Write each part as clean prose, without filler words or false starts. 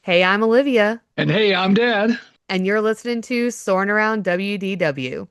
Hey, I'm Olivia, And hey, I'm Dad. and you're listening to Soarin' Around WDW.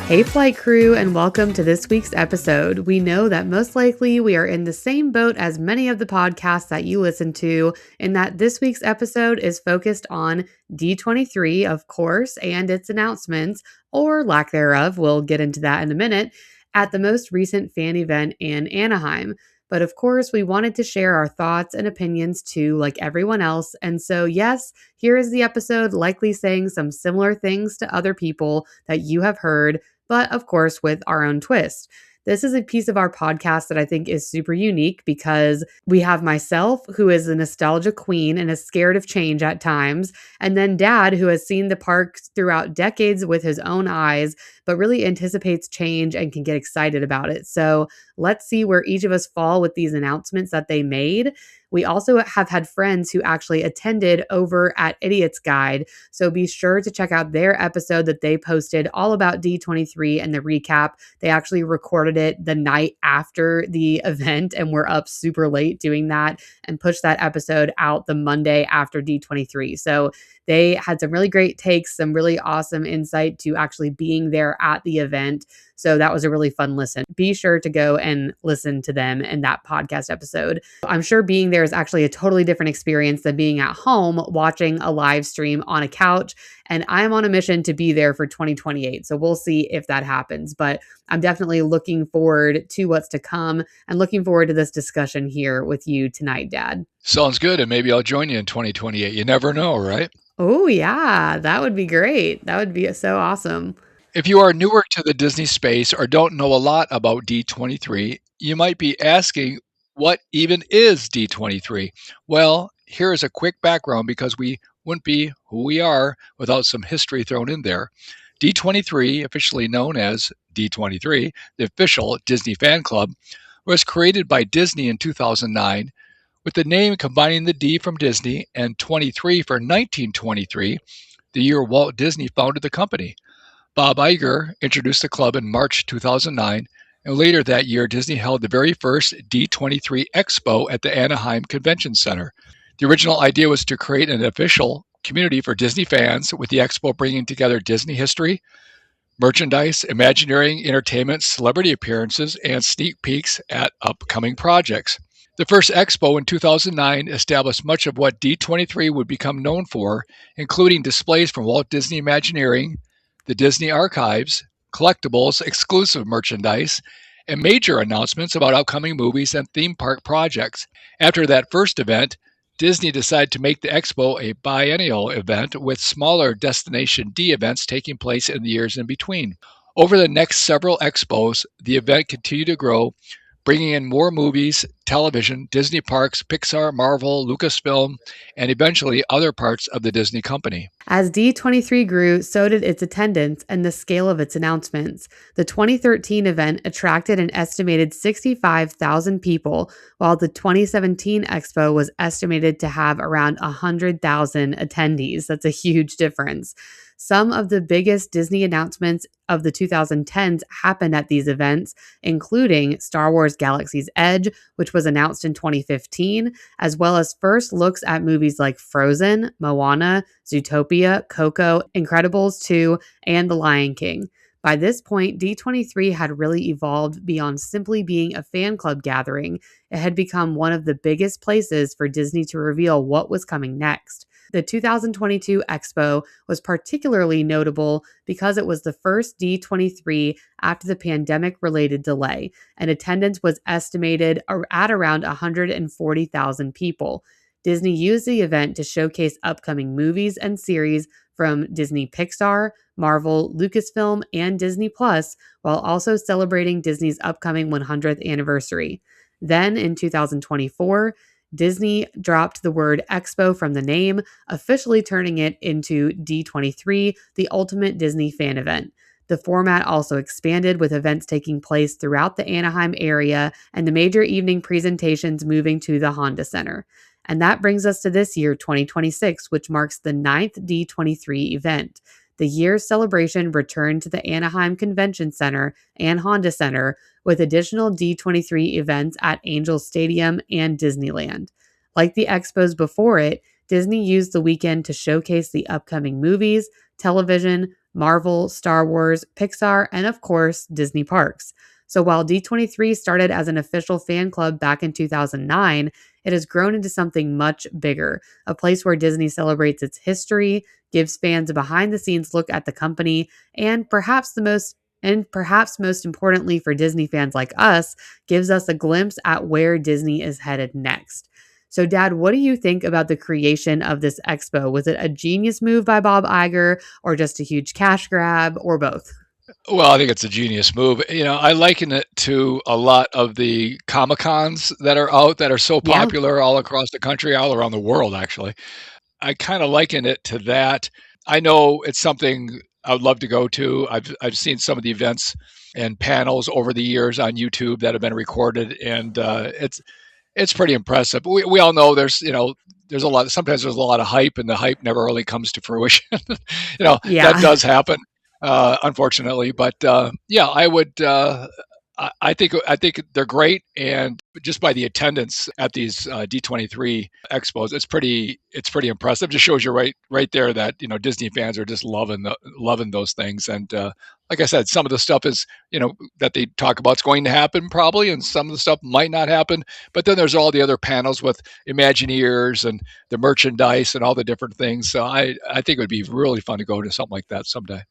Hey, flight crew, and welcome to this week's episode. We know that most likely we are in the same boat as many of the podcasts that you listen to, in that this week's episode is focused on D23, of course, and its announcements, or lack thereof. We'll get into that in a minute, at the most recent fan event in Anaheim. But of course, we wanted to share our thoughts and opinions too, like everyone else. And so, yes, here is the episode, likely saying some similar things to other people that you have heard, but of course with our own twist. This is a piece of our podcast that I think is super unique because we have myself, who is a nostalgia queen and is scared of change at times, and then Dad, who has seen the parks throughout decades with his own eyes, but really anticipates change and can get excited about it. So let's see where each of us fall with these announcements that they made. We also have had friends who actually attended over at Idiot's Guide. So be sure to check out their episode that they posted all about D23 and the recap. They actually recorded it the night after the event and were up super late doing that and pushed that episode out the Monday after D23. So they had some really great takes, some really awesome insight to actually being there at the event. So that was a really fun listen. Be sure to go and listen to them in that podcast episode. I'm sure being there is actually a totally different experience than being at home watching a live stream on a couch. And I'm on a mission to be there for 2028. So we'll see if that happens. But I'm definitely looking forward to what's to come and looking forward to this discussion here with you tonight, Dad. Sounds good, and maybe I'll join you in 2028. You never know, right? Oh, yeah, that would be great. That would be so awesome. If you are newer to the Disney space or don't know a lot about D23, you might be asking, what even is D23? Well, here is a quick background because we wouldn't be who we are without some history thrown in there. D23, officially known as D23, the official Disney fan club, was created by Disney in 2009 with the name combining the D from Disney and 23 for 1923, the year Walt Disney founded the company. Bob Iger introduced the club in March 2009, and later that year, Disney held the very first D23 Expo at the Anaheim Convention Center. The original idea was to create an official community for Disney fans, with the expo bringing together Disney history, merchandise, Imagineering, entertainment, celebrity appearances, and sneak peeks at upcoming projects. The first expo in 2009 established much of what D23 would become known for, including displays from Walt Disney Imagineering, the Disney Archives, collectibles, exclusive merchandise, and major announcements about upcoming movies and theme park projects. After that first event, Disney decided to make the expo a biennial event with smaller Destination D events taking place in the years in between. Over the next several expos, the event continued to grow, bringing in more movies, television, Disney parks, Pixar, Marvel, Lucasfilm, and eventually other parts of the Disney company. As D23 grew, so did its attendance and the scale of its announcements. The 2013 event attracted an estimated 65,000 people, while the 2017 expo was estimated to have around 100,000 attendees. That's a huge difference. Some of the biggest Disney announcements of the 2010s happened at these events, including Star Wars Galaxy's Edge, which was announced in 2015, as well as first looks at movies like Frozen, Moana, Zootopia, Coco, Incredibles 2, and The Lion King. By this point, D23 had really evolved beyond simply being a fan club gathering. It had become one of the biggest places for Disney to reveal what was coming next. The 2022 Expo was particularly notable because it was the first D23 after the pandemic-related delay, and attendance was estimated at around 140,000 people. Disney used the event to showcase upcoming movies and series from Disney Pixar, Marvel, Lucasfilm, and Disney Plus, while also celebrating Disney's upcoming 100th anniversary. Then in 2024, Disney dropped the word Expo from the name, officially turning it into D23, the ultimate Disney fan event. The format also expanded, with events taking place throughout the Anaheim area and the major evening presentations moving to the Honda Center. And that brings us to this year, 2026, which marks the ninth D23 event. the year's celebration returned to the Anaheim Convention Center and Honda Center with additional D23 events at Angel Stadium and Disneyland. Like the expos before it, Disney used the weekend to showcase the upcoming movies, television, Marvel, Star Wars, Pixar, and of course, Disney parks. So while D23 started as an official fan club back in 2009, it has grown into something much bigger, a place where Disney celebrates its history, gives fans a behind the scenes look at the company, and perhaps most importantly for Disney fans like us, gives us a glimpse at where Disney is headed next. So, Dad, what do you think about the creation of this expo? Was it a genius move by Bob Iger, or just a huge cash grab, or both? Well, I think it's a genius move. I liken it to a lot of the Comic Cons that are out that are so Yeah. popular all across the country, all around the world, actually. I kind of liken it to that. I know it's something I would love to go to. I've seen some of the events and panels over the years on YouTube that have been recorded, and it's pretty impressive. We all know there's a lot. Sometimes there's a lot of hype, and the hype never really comes to fruition. That Yeah. does happen, unfortunately. But yeah, I would. I think they're great, and just by the attendance at these D23 expos, it's pretty impressive. Just shows you right there that Disney fans are just loving those things. And like I said, some of the stuff is that they talk about is going to happen probably, and some of the stuff might not happen. But then there's all the other panels with Imagineers and the merchandise and all the different things. So I think it would be really fun to go to something like that someday.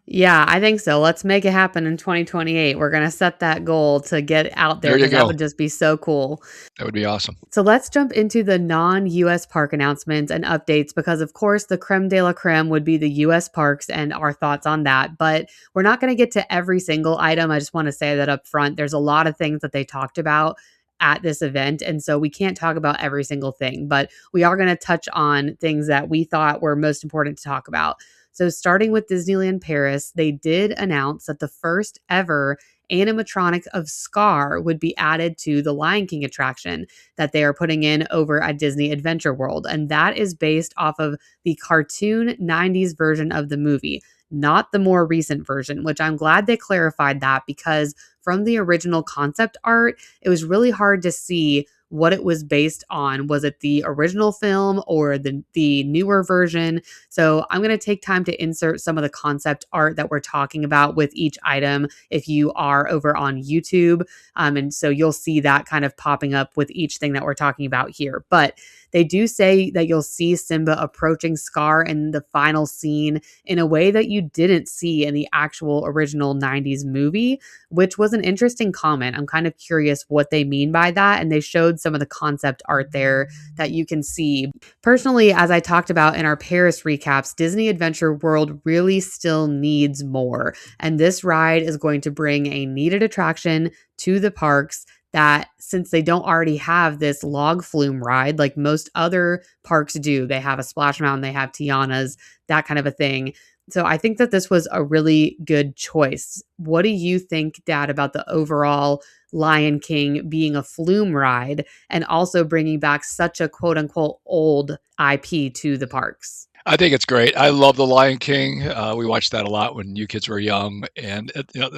Yeah, I think so. Let's make it happen in 2028. We're going to set that goal to get out there There you because that go. would just be so cool. That would be awesome. So let's jump into the non US park announcements and updates because, of course, the creme de la creme would be the US parks and our thoughts on that. But we're not going to get to every single item. I just want to say that up front. There's a lot of things that they talked about at this event. And so we can't talk about every single thing, but we are going to touch on things that we thought were most important to talk about. So, starting with Disneyland Paris, they did announce that the first ever animatronic of Scar would be added to the Lion King attraction that they are putting in over at Disney Adventure World. And that is based off of the cartoon 90s version of the movie, not the more recent version, which I'm glad they clarified that because from the original concept art, it was really hard to see what it was based on. Was it the original film or the newer version? So I'm going to take time to insert some of the concept art that we're talking about with each item if you are over on YouTube. And so you'll see that kind of popping up with each thing that we're talking about here. But they do say that you'll see Simba approaching Scar in the final scene in a way that you didn't see in the actual original 90s movie, which was an interesting comment. I'm kind of curious what they mean by that. And they showed some of the concept art there that you can see. Personally, as I talked about in our Paris recaps, Disney Adventure World really still needs more. And this ride is going to bring a needed attraction to the parks that since they don't already have this log flume ride like most other parks do, they have a Splash Mountain, they have Tiana's, that kind of a thing. So I think that this was a really good choice. What do you think, Dad, about the overall Lion King being a flume ride and also bringing back such a quote unquote old IP to the parks? I think it's great. I love The Lion King. We watched that a lot when you kids were young, and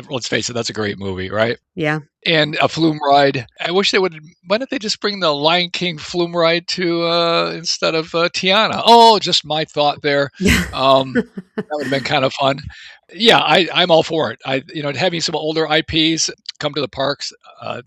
let's face it, that's a great movie, right? Yeah. And a flume ride. I wish they would. Why don't they just bring the Lion King flume ride to instead of Tiana? Oh, just my thought there. Yeah. That would have been kind of fun. Yeah, I'm all for it. Having some older IPs come to the parks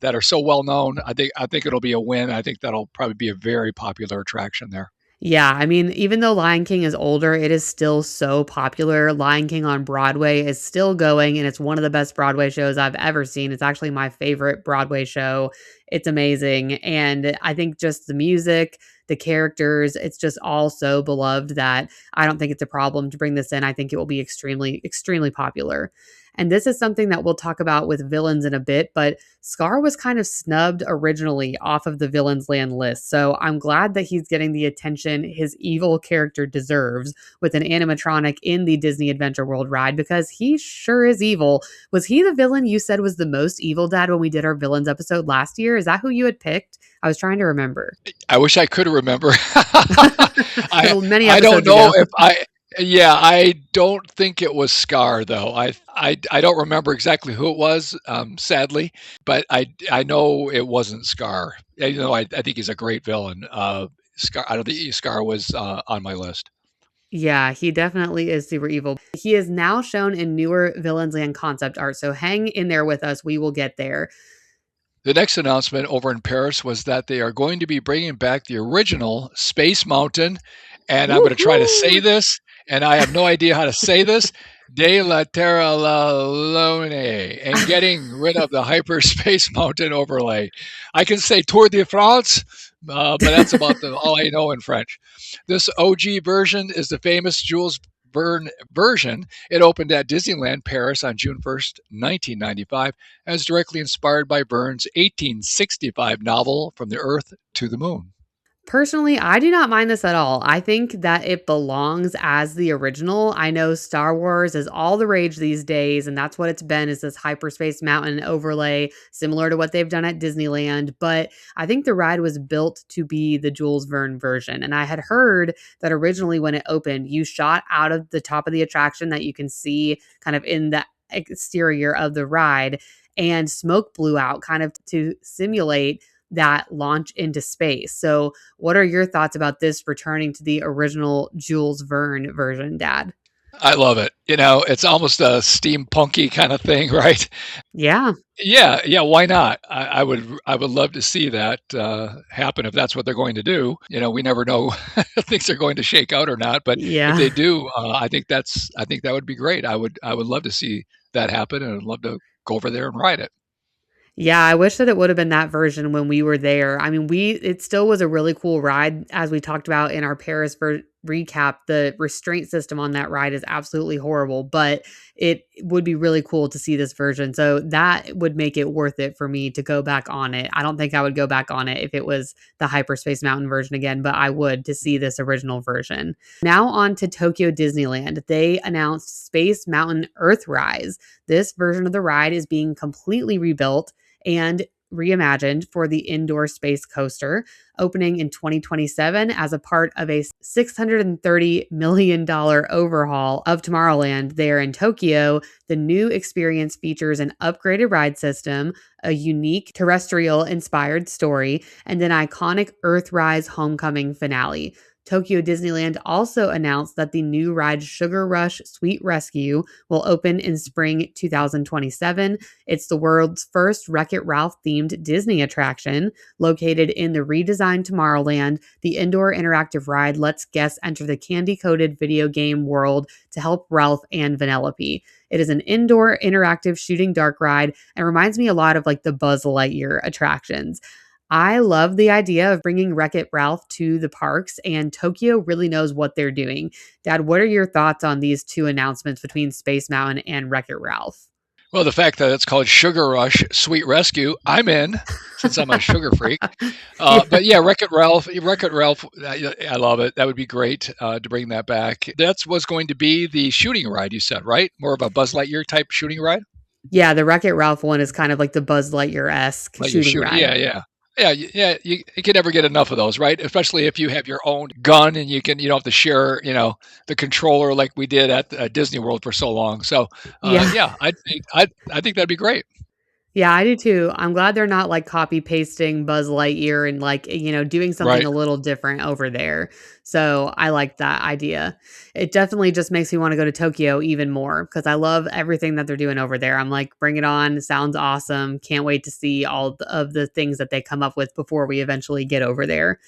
that are so well known. I think it'll be a win. I think that'll probably be a very popular attraction there. Yeah, I mean, even though Lion King is older, it is still so popular. Lion King on Broadway is still going, and it's one of the best Broadway shows I've ever seen. It's actually my favorite Broadway show. It's amazing. And I think just the music, the characters, it's just all so beloved that I don't think it's a problem to bring this in. I think it will be extremely, extremely popular. And this is something that we'll talk about with villains in a bit, but Scar was kind of snubbed originally off of the Villains Land list. So I'm glad that he's getting the attention his evil character deserves with an animatronic in the Disney Adventure World ride because he sure is evil. Was he the villain you said was the most evil, Dad, when we did our villains episode last year? Is that who you had picked? I was trying to remember. I wish I could remember. I Many I don't episodes know ago. if I Yeah, I don't think it was Scar though. I don't remember exactly who it was, sadly, but I know it wasn't Scar. You know, I think he's a great villain. Scar, I don't think Scar was on my list. Yeah, he definitely is super evil. He is now shown in newer Villains Land concept art, so hang in there with us. We will get there. The next announcement over in Paris was that they are going to be bringing back the original Space Mountain, and I'm going to try to say Woohoo! this, and I have no idea how to say this. De la Terra la Lune, and getting rid of the hyperspace mountain overlay. I can say Tour de France, but that's about all I know in French. This OG version is the famous Jules Verne version. It opened at Disneyland Paris on June 1st, 1995, as directly inspired by Verne's 1865 novel From the Earth to the Moon. Personally, I do not mind this at all. I think that it belongs as the original. I know Star Wars is all the rage these days, and that's what it's been is this hyperspace mountain overlay, similar to what they've done at Disneyland. But I think the ride was built to be the Jules Verne version. And I had heard that originally when it opened, you shot out of the top of the attraction that you can see kind of in the exterior of the ride, and smoke blew out kind of to simulate that launch into space. So what are your thoughts about this returning to the original Jules Verne version, Dad? I love it. You know, it's almost a steampunky kind of thing, right? Yeah. Yeah, yeah. Why not? I would love to see that happen if that's what they're going to do. You know, we never know if things are going to shake out or not. But if Yeah. they do, I think that would be great. I would love to see that happen, and I'd love to go over there and ride it. Yeah, I wish that it would have been that version when we were there. I mean, it still was a really cool ride as we talked about in our Paris recap. The restraint system on that ride is absolutely horrible, but it would be really cool to see this version. So that would make it worth it for me to go back on it. I don't think I would go back on it if it was the Hyperspace Mountain version again, but I would to see this original version. Now on to Tokyo Disneyland. They announced Space Mountain Earthrise. This version of the ride is being completely rebuilt and reimagined for the indoor space coaster, opening in 2027 as a part of a $630 million overhaul of Tomorrowland there in Tokyo. The new experience features an upgraded ride system, a unique terrestrial inspired story, and an iconic Earthrise homecoming finale. Tokyo Disneyland also announced that the new ride Sugar Rush Sweet Rescue will open in spring 2027. It's the world's first Wreck-It Ralph themed Disney attraction. Located in the redesigned Tomorrowland, the indoor interactive ride lets guests enter the candy-coated video game world to help Ralph and Vanellope. It is an indoor interactive shooting dark ride and reminds me a lot of like the Buzz Lightyear attractions. I love the idea of bringing Wreck-It Ralph to the parks, and Tokyo really knows what they're doing. Dad, what are your thoughts on these two announcements between Space Mountain and Wreck-It Ralph? Well, the fact that it's called Sugar Rush Sweet Rescue, I'm in since I'm a sugar freak. Yeah. But yeah, Wreck It Ralph, I love it. That would be great to bring that back. That's what's going to be the shooting ride, you said, right? More of a Buzz Lightyear type shooting ride? Yeah, the Wreck-It Ralph one is kind of like the Buzz Lightyear-esque Like you're shooting shooting. ride. Yeah, yeah. Yeah, you can never get enough of those, right? Especially if you have your own gun and you don't have to share, the controller like we did at Disney World for so long. So, Yeah. yeah, I think that'd be great. Yeah, I do too. I'm glad they're not like copy pasting Buzz Lightyear and like, doing something Right. a little different over there. So I like that idea. It definitely just makes me want to go to Tokyo even more because I love everything that they're doing over there. I'm like, bring it on. Sounds awesome. Can't wait to see of the things that they come up with before we eventually get over there.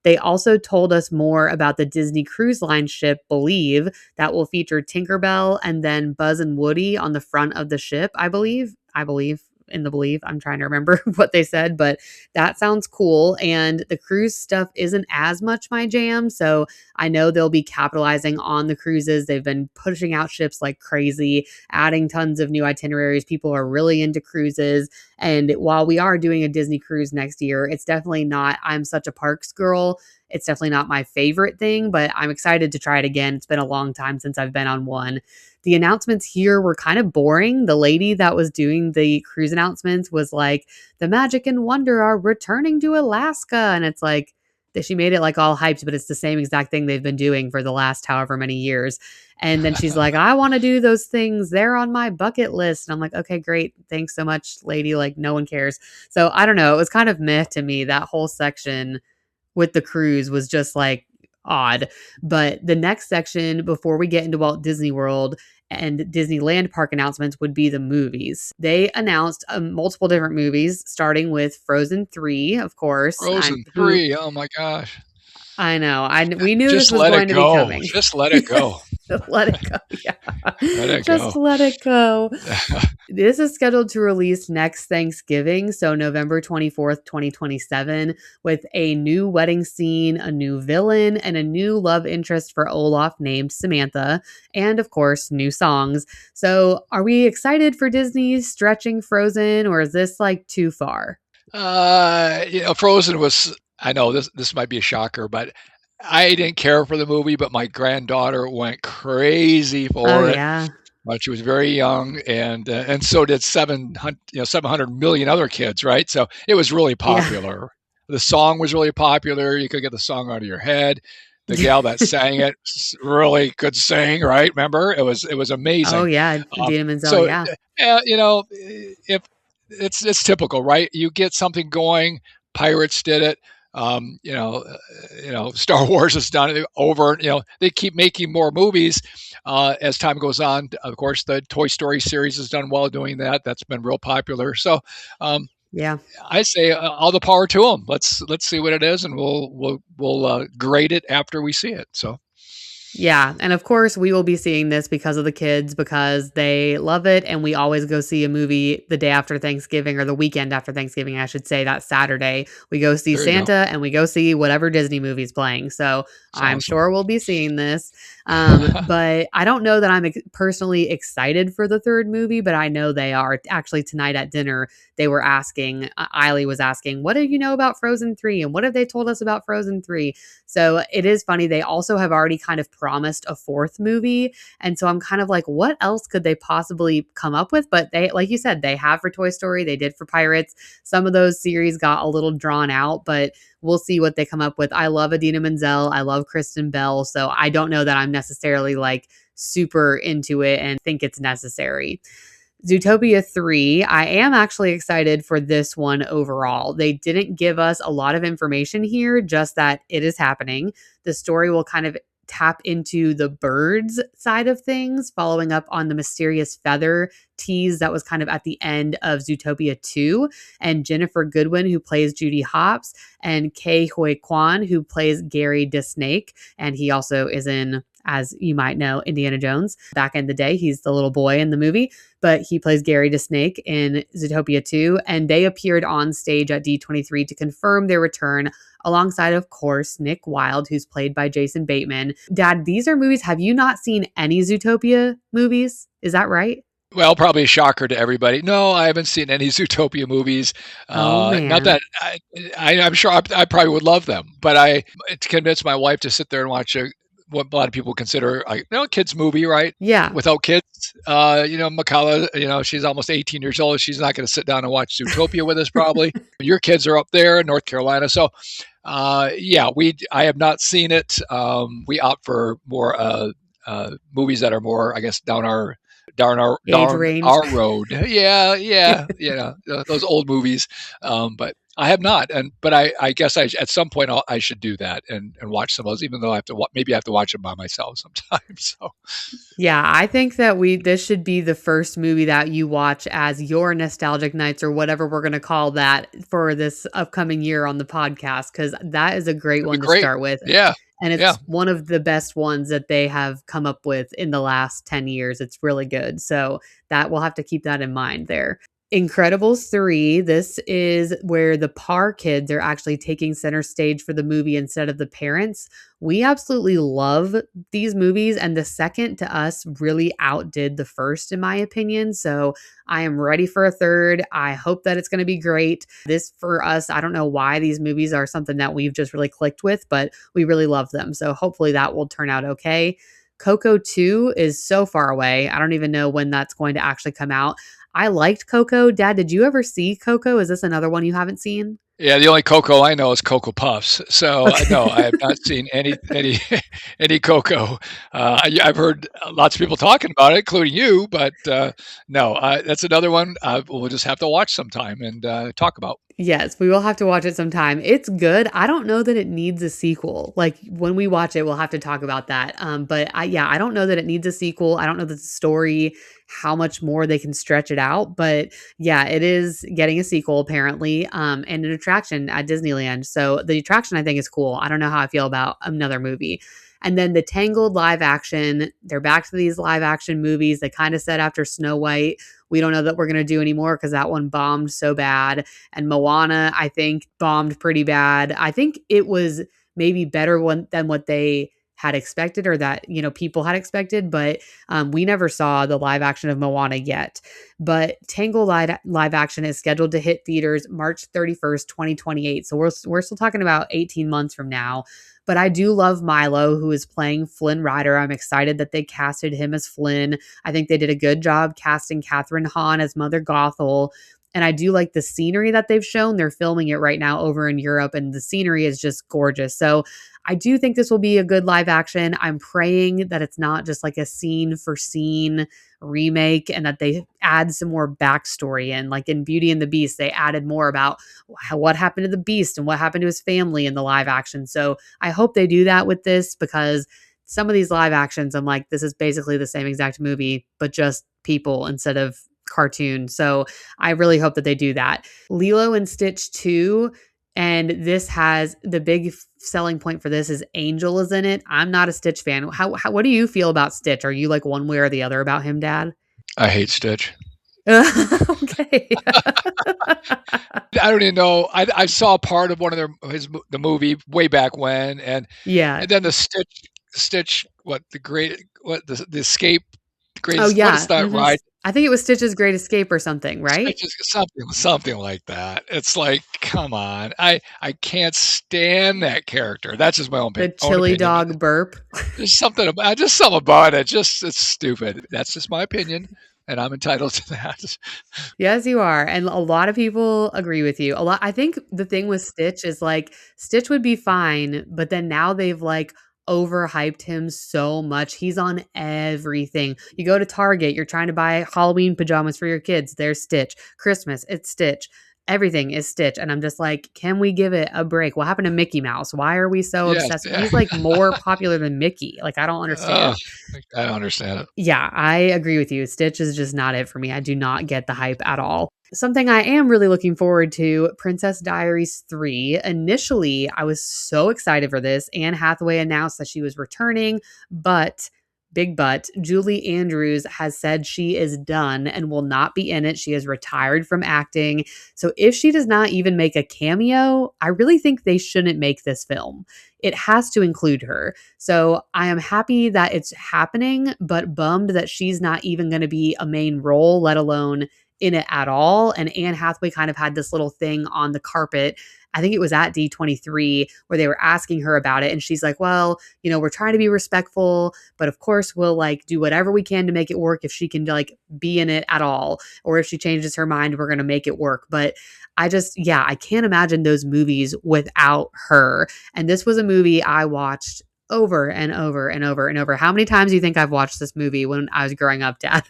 They also told us more about the Disney Cruise Line ship Believe that will feature Tinkerbell and then Buzz and Woody on the front of the ship, I believe. I believe in the Believe. I'm trying to remember what they said, but that sounds cool. And the cruise stuff isn't as much my jam. So I know they'll be capitalizing on the cruises. They've been pushing out ships like crazy, adding tons of new itineraries. People are really into cruises. And while we are doing a Disney cruise next year, it's definitely not, I'm such a parks girl. It's definitely not my favorite thing, but I'm excited to try it again. It's been a long time since I've been on one. The announcements here were kind of boring. The lady that was doing the cruise announcements was like, the magic and wonder are returning to Alaska. And it's like, She made it like all hyped, but it's the same exact thing they've been doing for the last however many years. And then she's like, I want to do those things. They're on my bucket list. And I'm like, okay, great. Thanks so much, lady. Like, no one cares. So I don't know. It was kind of meh to me. That whole section with the cruise was just like odd. But the next section before we get into Walt Disney World and Disneyland park announcements would be the movies. They announced multiple different movies, starting with Frozen 3, of course. Frozen 3. Oh my gosh. I know. We knew this Just was let it going to be go. coming. Just let it go. Let it go. Let Yeah. it Just go. let it go. This is scheduled to release next Thanksgiving, so November 24th, 2027, with a new wedding scene, a new villain, and a new love interest for Olaf named Samantha, and of course, new songs. So, are we excited for Disney stretching Frozen, or is this like too far? Frozen was. I know this might be a shocker, but I didn't care for the movie, but my granddaughter went crazy Oh, for it. yeah. She was very young, and so did 700 million other kids, right? So it was really Yeah. popular. The song was really popular. You could get the song out of your head. The gal that sang it really could sing, right? Remember, it was Oh, amazing. yeah. Um, Idina Menzel, so, yeah. if it's typical, right? You get something going. Pirates did it. Um, you know, Star Wars has done it over. They keep making more movies as time goes on. Of course, the Toy Story series has done well doing that. That's been real popular. So um, Yeah. I say all the power to them. Let's see what it is, and we'll grade it after we see it. So Yeah, and of course, we will be seeing this because of the kids, because they love it, and we always go see a movie the day after Thanksgiving, or the weekend after Thanksgiving, I should say, that Saturday. We go see there you go. Santa, and we go see whatever Disney movie's playing, so It's I'm awesome. sure we'll be seeing this. But I don't know that I'm personally excited for the third movie, but I know they are. Actually, tonight at dinner, they were asking, Eiley was asking, what do you know about Frozen 3? And what have they told us about Frozen 3? So it is funny. They also have already kind of promised a fourth movie. And so I'm kind of like, what else could they possibly come up with? But they, like you said, they have for Toy Story, they did for Pirates. Some of those series got a little drawn out, but we'll see what they come up with. I love Idina Menzel. I love Kristen Bell. So I don't know that I'm necessarily like super into it and think it's necessary. Zootopia 3, I am actually excited for this one overall. They didn't give us a lot of information here, just that it is happening. The story will kind of tap into the birds side of things, following up on the mysterious feather tease that was kind of at the end of Zootopia 2. And Jennifer Goodwin, who plays Judy Hopps, and Kei Hui Kwan, who plays Gary DeSnake. And he also is in, as you might know, Indiana Jones. Back in the day, he's the little boy in the movie, but he plays Gary DeSnake in Zootopia 2. And they appeared on stage at D23 to confirm their return alongside, of course, Nick Wilde, who's played by Jason Bateman. Dad, these are movies. Have you not seen any Zootopia movies? Is that right? Well, probably a shocker to everybody. No, I haven't seen any Zootopia movies. Oh, Not man. that I'm sure I probably would love them, but I to convince my wife to sit there and watch what a lot of people consider like kids movie, right? Yeah. Without kids, Makala, she's almost 18 years old. She's not going to sit down and watch Zootopia with us, probably. Your kids are up there in North Carolina, so yeah, I have not seen it. We opt for more movies that are more, I guess, Age down range. our road. Yeah, yeah, those old movies. But I have not, but I guess at some point I should do that and watch some of those, even though I have to maybe I have to watch them by myself sometimes. So Yeah, I think that this should be the first movie that you watch as your nostalgic nights, or whatever we're going to call that for this upcoming year on the podcast, because that is a great it'd be one to great. start with. Yeah, And yeah. it's one of the best ones that they have come up with in the last 10 years. It's really good. So that we'll have to keep that in mind there. Incredibles 3, this is where the Parr kids are actually taking center stage for the movie instead of the parents. We absolutely love these movies, and the second to us really outdid the first, in my opinion. So I am ready for a third. I hope that it's going to be great. This for us, I don't know why these movies are something that we've just really clicked with, but we really love them. So hopefully that will turn out okay. Coco 2 is so far away. I don't even know when that's going to actually come out. I liked Coco. Dad, did you ever see Coco? Is this another one you haven't seen? Yeah, the only Cocoa I know is Cocoa Puffs. So Okay. no, I have not seen any any Cocoa. I've heard lots of people talking about it, including you, but no, that's another one we'll just have to watch sometime and talk about. Yes, we will have to watch it sometime. It's good. I don't know that it needs a sequel. Like when we watch it, we'll have to talk about that. But yeah, I don't know that it needs a sequel. I don't know that the story, how much more they can stretch it out. But yeah, it is getting a sequel apparently, and an attraction at Disneyland. So the attraction I think is cool. I don't know how I feel about another movie. And then the Tangled live action, they're back to these live action movies. They kind of said after Snow White, we don't know that we're going to do anymore because that one bombed so bad. And Moana, I think, bombed pretty bad. I think it was maybe better than what they had expected, or that people had expected, but we never saw the live action of Moana yet. But Tangled live action is scheduled to hit theaters March 31st, 2028. So we're still talking about 18 months from now. But I do love Milo, who is playing Flynn Rider. I'm excited that they casted him as Flynn. I think they did a good job casting Catherine Hahn as Mother Gothel. And I do like the scenery that they've shown. They're filming it right now over in Europe, and the scenery is just gorgeous. So I do think this will be a good live action. I'm praying that it's not just like a scene for scene remake, and that they add some more backstory in. Like in Beauty and the Beast, they added more about what happened to the Beast and what happened to his family in the live action. So I hope they do that with this, because some of these live actions, I'm like, this is basically the same exact movie, but just people instead of cartoon. So I really hope that they do that. Lilo and Stitch 2, and this has the big selling point for this is Angel is in it. I'm not a Stitch fan. What do you feel about Stitch? Are you like one way or the other about him, Dad? I hate Stitch. Okay. I don't even know. I saw part of one of the movie way back when, Yeah. and then the Stitch what the escape Oh greatest what is yeah. that ride? I think it was Stitch's Great Escape or something, right? Stitch is something like that. It's like, come on. I can't stand that character. That's just my The own chili opinion. dog burp. There's something about it. Just it's stupid. That's just my opinion, and I'm entitled to that. Yes, you are. And a lot of people agree with you. I think the thing with Stitch is like Stitch would be fine, but then now they've like overhyped him so much. He's on everything. You go to Target, you're trying to buy Halloween pajamas for your kids. There's Stitch. Christmas, it's Stitch. Everything is Stitch. And I'm just like, can we give it a break? What happened to Mickey Mouse? Why are we so Yes, obsessed? yeah. He's like more popular than Mickey. Like, I don't Ugh, understand. I don't understand it. Yeah, I agree with you. Stitch is just not it for me. I do not get the hype at all. Something I am really looking forward to, Princess Diaries 3. Initially, I was so excited for this. Anne Hathaway announced that she was returning, but big but, Julie Andrews has said she is done and will not be in it. She has retired from acting. So if she does not even make a cameo, I really think they shouldn't make this film. It has to include her. So I am happy that it's happening, but bummed that she's not even going to be a main role, let alone in it at all. And Anne Hathaway kind of had this little thing on the carpet. I think it was at D23 where they were asking her about it. And she's like, well, we're trying to be respectful, but of course we'll like do whatever we can to make it work if she can like be in it at all. Or if she changes her mind, we're going to make it work. But I can't imagine those movies without her. And this was a movie I watched over and over and over and over. How many times do you think I've watched this movie when I was growing up, Dad?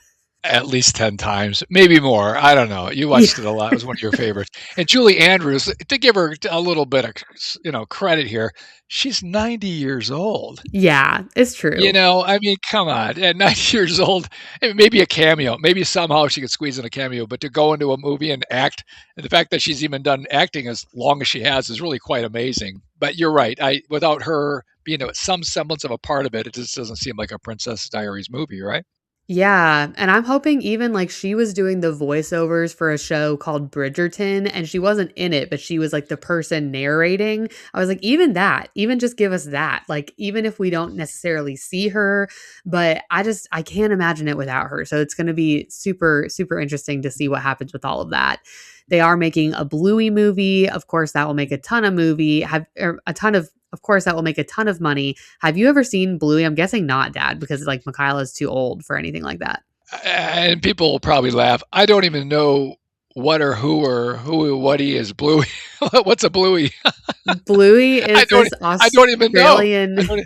At least 10 times, maybe more. I don't know. You Yeah. watched it a lot. It was one of your favorites. And Julie Andrews, to give her a little bit of, credit here, she's 90 years old. Yeah, it's true. I mean, come on. At 90 years old, maybe a cameo. Maybe somehow she could squeeze in a cameo, but to go into a movie and act, and the fact that she's even done acting as long as she has is really quite amazing. But you're right. Without her being some semblance of a part of it, it just doesn't seem like a Princess Diaries movie, right? Yeah, and I'm hoping even like she was doing the voiceovers for a show called Bridgerton, and she wasn't in it, but she was like the person narrating. I was like, even just give us that. Like, even if we don't necessarily see her, but I can't imagine it without her. So it's going to be super, super interesting to see what happens with all of that. They are making a Bluey movie. Of course, that will make a ton of of course, that will make a ton of money. Have you ever seen Bluey? I'm guessing not, Dad, because like Michaela is too old for anything like that. And people will probably laugh. I don't even know Whatty is Bluey? What's a Bluey? Bluey I is don't this I don't even know. I Australian. don't,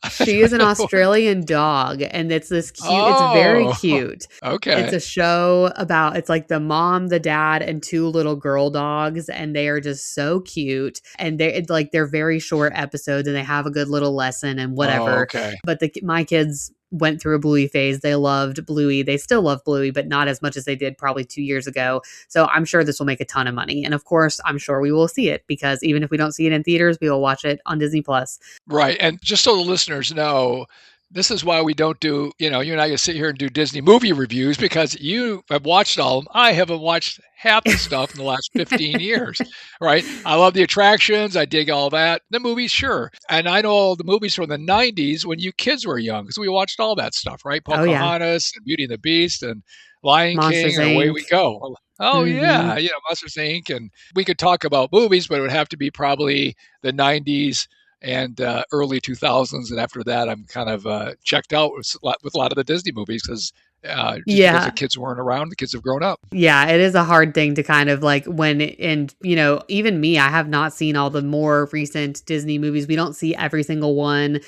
I She is don't an know. Australian dog, and it's this cute. It's very Oh, cute. It's okay. a show about, it's like the mom, the dad, and two little girl dogs, and they are just so cute. And it's like they're very short episodes, and they have a good little lesson and Oh, whatever. okay. But my kids went through a Bluey phase. They loved Bluey. They still love Bluey, but not as much as they did probably 2 years ago. So I'm sure this will make a ton of money. And of course, I'm sure we will see it because even if we don't see it in theaters, we will watch it on Disney Plus. Right, and just so the listeners know, this is why we don't do, you and I can sit here and do Disney movie reviews because you have watched all of them. I haven't watched half the stuff in the last 15 years, right? I love the attractions. I dig all that. The movies, sure. And I know all the movies from the 90s when you kids were young because we watched all that stuff, right? Oh, yeah. Pocahontas and Beauty and the Beast and Lion King Monsters and away we Inc. go. Oh, Hmm. yeah. Monsters Inc. And we could talk about movies, but it would have to be probably the 90s and early 2000s, and after that, I'm kind of checked out with a lot of the Disney movies because just because the Yeah. kids weren't around, the kids have grown up. Yeah, it is a hard thing to kind of like and even me, I have not seen all the more recent Disney movies. We don't see every single one.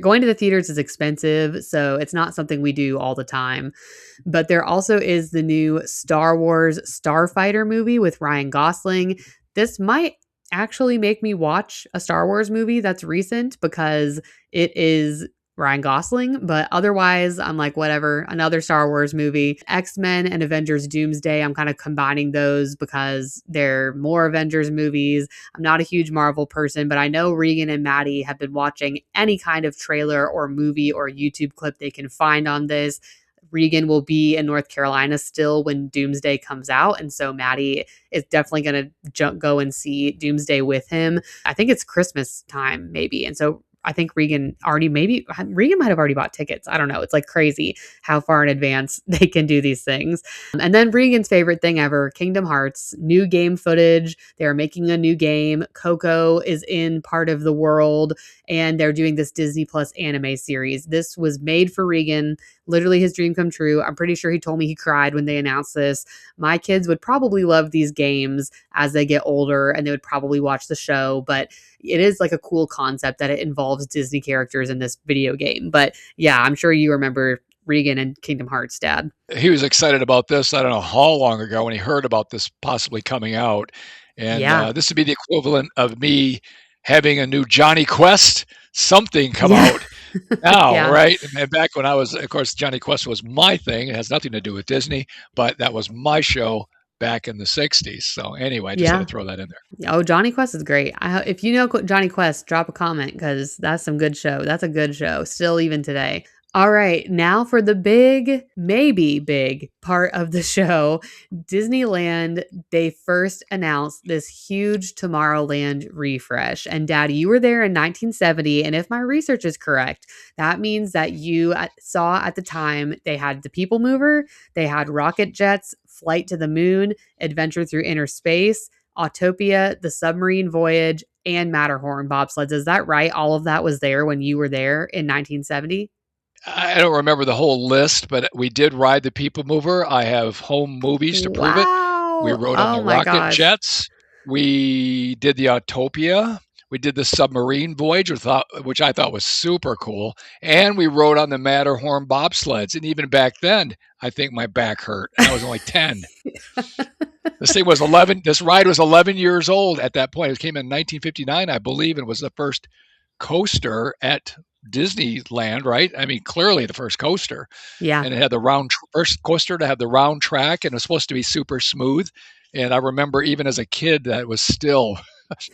Going to the theaters is expensive, so it's not something we do all the time. But there also is the new Star Wars Starfighter movie with Ryan Gosling. This might actually make me watch a Star Wars movie that's recent because it is Ryan Gosling, but otherwise, I'm like, whatever, another Star Wars movie. X-Men and Avengers Doomsday, I'm kind of combining those because they're more Avengers movies. I'm not a huge Marvel person, but I know Regan and Maddie have been watching any kind of trailer or movie or YouTube clip they can find on this. Regan will be in North Carolina still when Doomsday comes out. And so Maddie is definitely going to go and see Doomsday with him. I think it's Christmas time, maybe. And so I think Regan might have already bought tickets. I don't know. It's like crazy how far in advance they can do these things. And then Regan's favorite thing ever, Kingdom Hearts, new game footage. They're making a new game. Coco is in part of the world, and they're doing this Disney Plus anime series. This was made for Regan, literally his dream come true. I'm pretty sure he told me he cried when they announced this. My kids would probably love these games as they get older, and they would probably watch the show, but it is like a cool concept that it involves Disney characters in this video game. But yeah, I'm sure you remember Regan and Kingdom Hearts, Dad. He was excited about this. I don't know how long ago when he heard about this possibly coming out, and Yeah. this would be the equivalent of me having a new Johnny Quest something come Yeah. out now, Yeah. right? And back when I was, of course, Johnny Quest was my thing. It has nothing to do with Disney, but that was my show back in the 60s. So anyway, I just had to Yeah. throw that in there. Oh, Johnny Quest is great. If you know Johnny Quest, drop a comment because that's some good show. That's a good show, still even today. All right, now for the big, maybe big part of the show. Disneyland, they first announced this huge Tomorrowland refresh. And Dad, you were there in 1970. And if my research is correct, that means that you saw at the time they had the People Mover, they had rocket jets, Flight to the Moon, Adventure Through Inner Space, Autopia, the Submarine Voyage, and Matterhorn bobsleds. Is that right? All of that was there when you were there in 1970? I don't remember the whole list, but we did ride the People Mover. I have home movies to prove it. We Wow. rode on Oh the my rocket gosh. jets. We did the Autopia. We did the submarine voyage, which I thought was super cool. And we rode on the Matterhorn bobsleds. And even back then, I think my back hurt. And I was only 10. This ride was 11 years old at that point. It came in 1959, I believe, and was the first coaster at Disneyland, right? I mean, clearly the first coaster. Yeah. And it had the first coaster to have the round track, and it was supposed to be super smooth. And I remember even as a kid that was still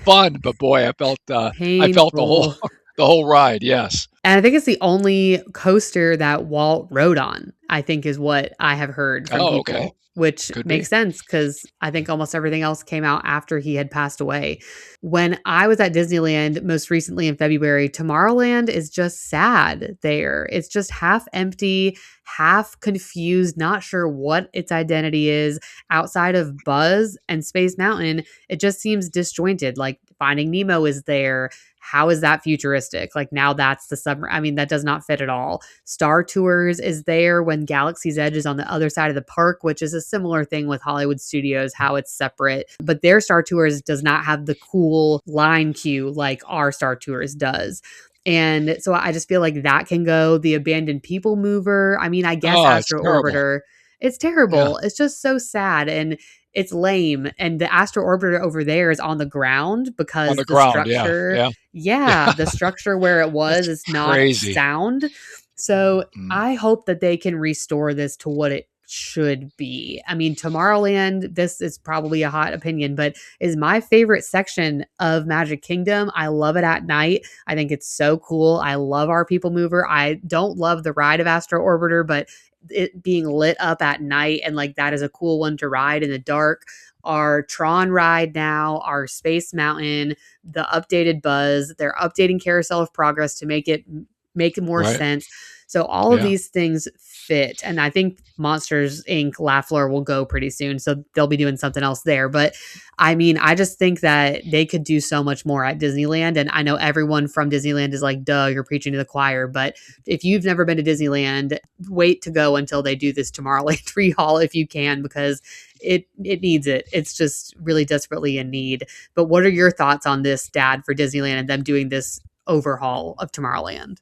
fun, but boy, I felt the whole Painful. the whole ride. Yes. And I think it's the only coaster that Walt rode on, I think is what I have heard from Oh, okay. people, which Could be. makes sense because I think almost everything else came out after he had passed away. When I was at Disneyland most recently in February, Tomorrowland is just sad there. It's just half empty, half confused, not sure what its identity is. Outside of Buzz and Space Mountain, it just seems disjointed. Like Finding Nemo is there. how is that futuristic? Like now that's the submarine. I mean, that does not fit at all. Star Tours is there when Galaxy's Edge is on the other side of the park, which is a similar thing with Hollywood Studios, how it's separate. But their Star Tours does not have the cool line queue like our Star Tours does. And so I just feel like that can go. The abandoned people mover. I mean, I guess Oh, it's Astro terrible. Orbiter. It's Yeah, terrible. It's just so sad. And it's lame. And the Astro Orbiter over there is on the ground on because the the ground. Yeah, structure, yeah, yeah, yeah. the structure where it was That's is not crazy. sound. So Mm. I hope that they can restore this to what it should be. I mean, Tomorrowland, this is probably a hot opinion, but is my favorite section of Magic Kingdom. I love it at night. I think it's so cool. I love our people mover. I don't love the ride of Astro Orbiter, but it being lit up at night and like that is a cool one to ride in the dark. Our Tron ride now, our Space Mountain, the updated Buzz, they're updating Carousel of Progress to make more Right. sense. So all of Yeah. these things fit. And I think Monsters Inc. La Fleur will go pretty soon. So they'll be doing something else there. But I mean, I just think that they could do so much more at Disneyland. And I know everyone from Disneyland is like, duh, you're preaching to the choir. But if you've never been to Disneyland, wait to go until they do this Tomorrowland rehaul if you can, because it needs it. It's just really desperately in need. But what are your thoughts on this, Dad, for Disneyland and them doing this overhaul of Tomorrowland?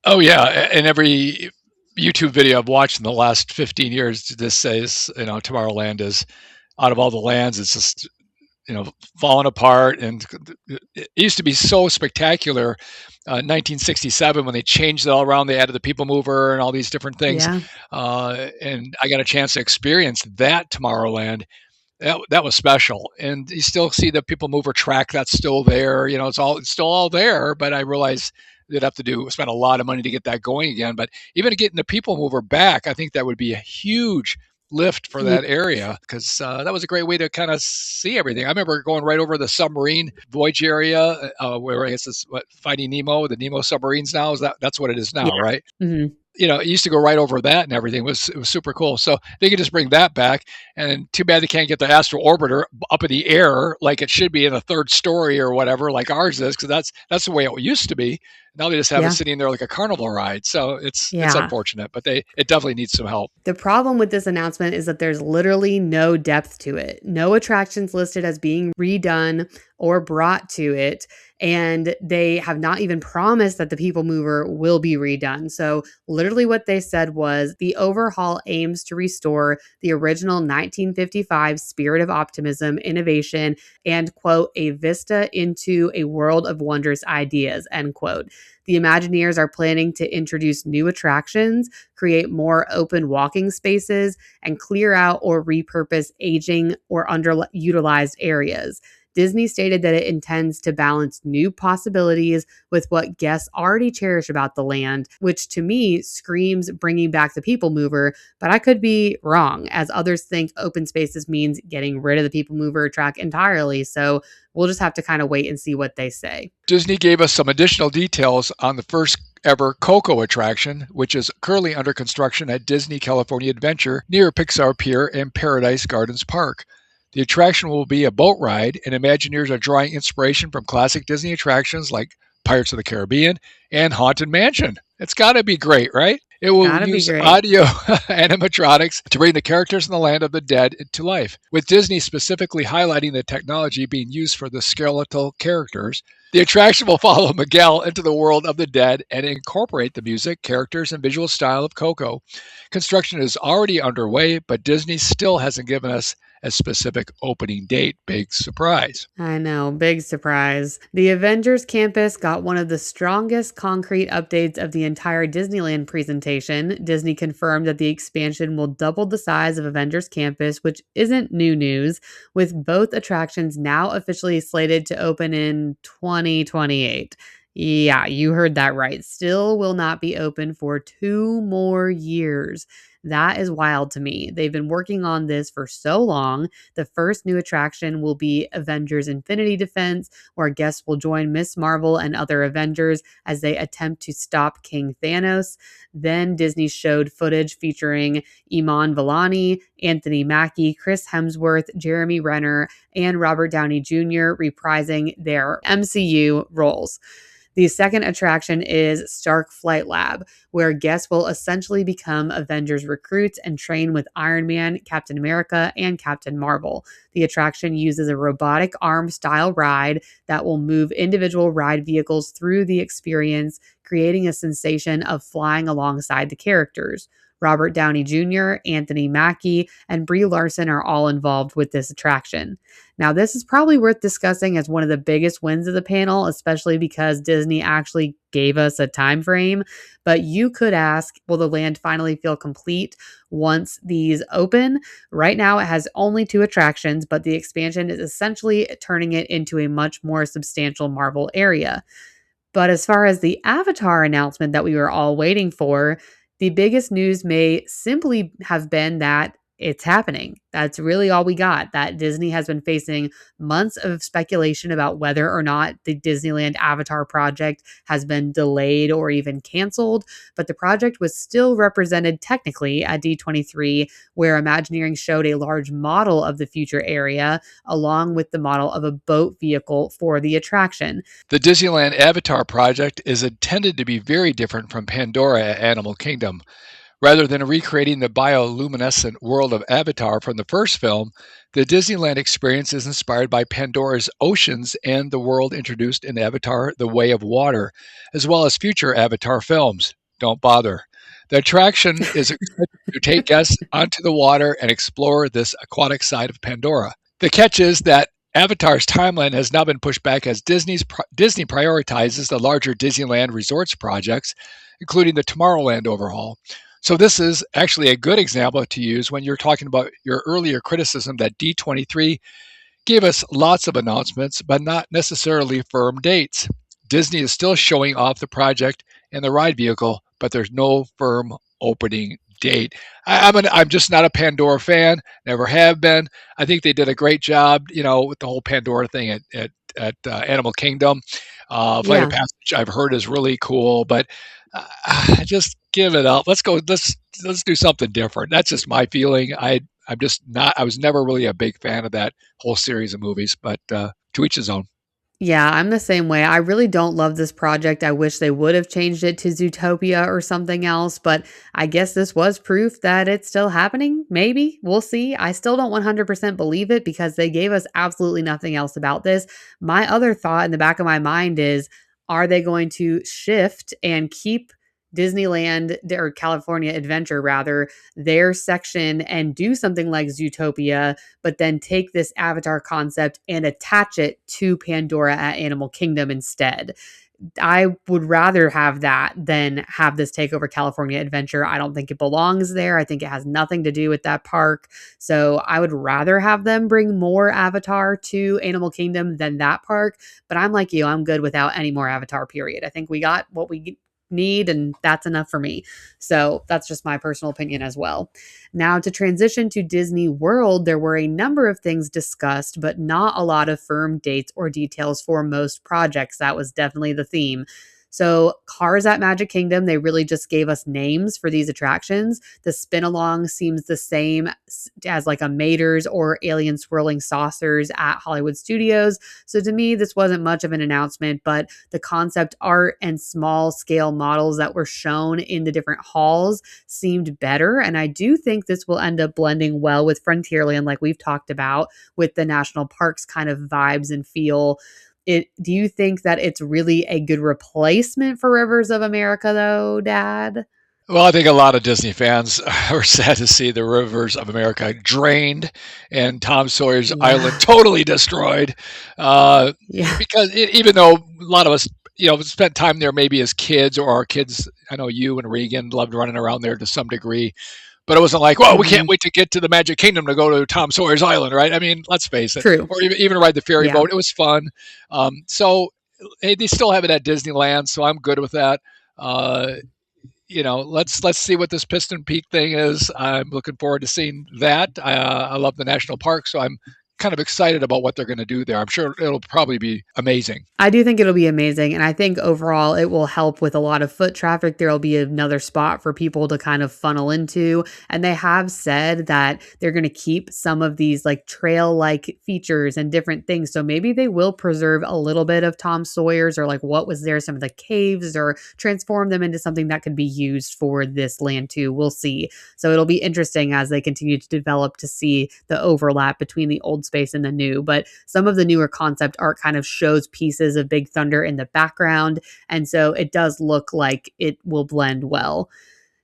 Oh yeah, and every YouTube video I've watched in the last 15 years just says, Tomorrowland is out of all the lands, it's just falling apart. And it used to be so spectacular. 1967 when they changed it all around, they added the people mover and all these different things, Yeah. and I got a chance to experience that Tomorrowland. That was special, and you still see the people mover track that's still there. It's still all there, but I realize they'd have to spend a lot of money to get that going again. But even getting the people mover back, I think that would be a huge lift for Yeah. that area, because that was a great way to kind of see everything. I remember going right over the submarine voyage area, where I guess it's Finding Nemo, the Nemo submarines now. That's what it is Yeah. now, right? Mhm. It used to go right over that, and everything it was super cool. So they could just bring that back. And too bad they can't get the Astro Orbiter up in the air like it should be in the third story or whatever, like ours is, because that's the way it used to be. Now they just have it Yeah. sitting there like a carnival ride. So it's Yeah. unfortunate, but it definitely needs some help. The problem with this announcement is that there's literally no depth to it. No attractions listed as being redone or brought to it. And they have not even promised that the People Mover will be redone. So, literally, what they said was the overhaul aims to restore the original 1955 spirit of optimism, innovation, and, quote, a vista into a world of wondrous ideas, end quote. The Imagineers are planning to introduce new attractions, create more open walking spaces, and clear out or repurpose aging or underutilized areas. Disney stated that it intends to balance new possibilities with what guests already cherish about the land, which to me screams bringing back the people mover, but I could be wrong, as others think open spaces means getting rid of the people mover track entirely. So we'll just have to kind of wait and see what they say. Disney gave us some additional details on the first ever Coco attraction, which is currently under construction at Disney California Adventure near Pixar Pier and Paradise Gardens Park. The attraction will be a boat ride, and Imagineers are drawing inspiration from classic Disney attractions like Pirates of the Caribbean and Haunted Mansion. It's got to be great, right? It will Gotta be use great. audio animatronics to bring the characters in the land of the dead to life, with Disney specifically highlighting the technology being used for the skeletal characters. The attraction will follow Miguel into the world of the dead and incorporate the music, characters, and visual style of Coco. Construction is already underway, but Disney still hasn't given us a specific opening date. Big surprise. I know, big surprise. The Avengers campus got one of the strongest concrete updates of the entire Disneyland presentation. Disney confirmed that the expansion will double the size of Avengers campus, which isn't new news, with both attractions now officially slated to open in 2028. Yeah, you heard that right. Still will not be open for 2 more years. That is wild to me. They've been working on this for so long. The first new attraction will be Avengers Infinity Defense, where guests will join Miss Marvel and other Avengers as they attempt to stop King Thanos. Then Disney showed footage featuring Iman Vellani, Anthony Mackie, Chris Hemsworth, Jeremy Renner, and Robert Downey Jr. reprising their MCU roles. The second attraction is Stark Flight Lab, where guests will essentially become Avengers recruits and train with Iron Man, Captain America, and Captain Marvel. The attraction uses a robotic arm style ride that will move individual ride vehicles through the experience, creating a sensation of flying alongside the characters. Robert Downey Jr., Anthony Mackie, and Brie Larson are all involved with this attraction. Now, this is probably worth discussing as one of the biggest wins of the panel, especially because Disney actually gave us a time frame. But you could ask, will the land finally feel complete once these open? Right now, it has only 2 attractions, but the expansion is essentially turning it into a much more substantial Marvel area. But as far as the Avatar announcement that we were all waiting for, the biggest news may simply have been that it's happening. That's really all we got. That Disney has been facing months of speculation about whether or not the Disneyland Avatar project has been delayed or even canceled, but the project was still represented technically at D23, where Imagineering showed a large model of the future area along with the model of a boat vehicle for the attraction. The Disneyland Avatar project is intended to be very different from Pandora at Animal Kingdom. Rather than recreating the bioluminescent world of Avatar from the first film, the Disneyland experience is inspired by Pandora's oceans and the world introduced in Avatar: The Way of Water, as well as future Avatar films. Don't bother. The attraction is expected to take guests onto the water and explore this aquatic side of Pandora. The catch is that Avatar's timeline has now been pushed back as Disney prioritizes the larger Disneyland Resorts projects, including the Tomorrowland overhaul. So this is actually a good example to use when you're talking about your earlier criticism that D23 gave us lots of announcements, but not necessarily firm dates. Disney is still showing off the project and the ride vehicle, but there's no firm opening date. I'm just not a Pandora fan, never have been. I think they did a great job, with the whole Pandora thing at Animal Kingdom. Flight of Yeah. Passage, I've heard, is really cool, but just give it up. Let's go. Let's do something different. That's just my feeling. I'm just not. I was never really a big fan of that whole series of movies, but to each his own. Yeah, I'm the same way. I really don't love this project. I wish they would have changed it to Zootopia or something else, but I guess this was proof that it's still happening. Maybe. We'll see. I still don't 100% believe it because they gave us absolutely nothing else about this. My other thought in the back of my mind is, are they going to shift and keep Disneyland or California Adventure rather, their section and do something like Zootopia, but then take this Avatar concept and attach it to Pandora at Animal Kingdom instead? I would rather have that than have this take over California Adventure. I don't think it belongs there. I think it has nothing to do with that park. So I would rather have them bring more Avatar to Animal Kingdom than that park. But I'm like you, I'm good without any more Avatar, period. I think we got what we need, and that's enough for me. So that's just my personal opinion as well. Now, to transition to Disney World, there were a number of things discussed, but not a lot of firm dates or details for most projects. That was definitely the theme. So, Cars at Magic Kingdom, they really just gave us names for these attractions. The spin along seems the same as like a Mater's or Alien Swirling Saucers at Hollywood Studios. So, to me, this wasn't much of an announcement, but the concept art and small scale models that were shown in the different halls seemed better. And I do think this will end up blending well with Frontierland, like we've talked about, with the national parks kind of vibes and feel. Do you think that it's really a good replacement for Rivers of America though, Dad? Well, I think a lot of Disney fans are sad to see the rivers of America drained and Tom Sawyer's Island Yeah. totally destroyed. Uh, Yeah. because even though a lot of us, spent time there maybe as kids or our kids, I know you and Regan loved running around there to some degree, but it wasn't like, well, we can't Mhm. wait to get to the Magic Kingdom to go to Tom Sawyer's Island, right? I mean, let's face it, True. or even ride the ferry Yeah. boat. It was fun. So hey, they still have it at Disneyland, so I'm good with that. Uh, let's see what this Piston Peak thing is. I'm looking forward to seeing that. I love the national park, so I'm kind of excited about what they're going to do there. I'm sure it'll probably be amazing. I do think it'll be amazing. And I think overall it will help with a lot of foot traffic. There'll be another spot for people to kind of funnel into. And they have said that they're going to keep some of these like trail like features and different things. So maybe they will preserve a little bit of Tom Sawyer's or like what was there, some of the caves, or transform them into something that could be used for this land too. We'll see. So it'll be interesting as they continue to develop to see the overlap between the old space and the new. But some of the newer concept art kind of shows pieces of Big Thunder in the background. And so it does look like it will blend well.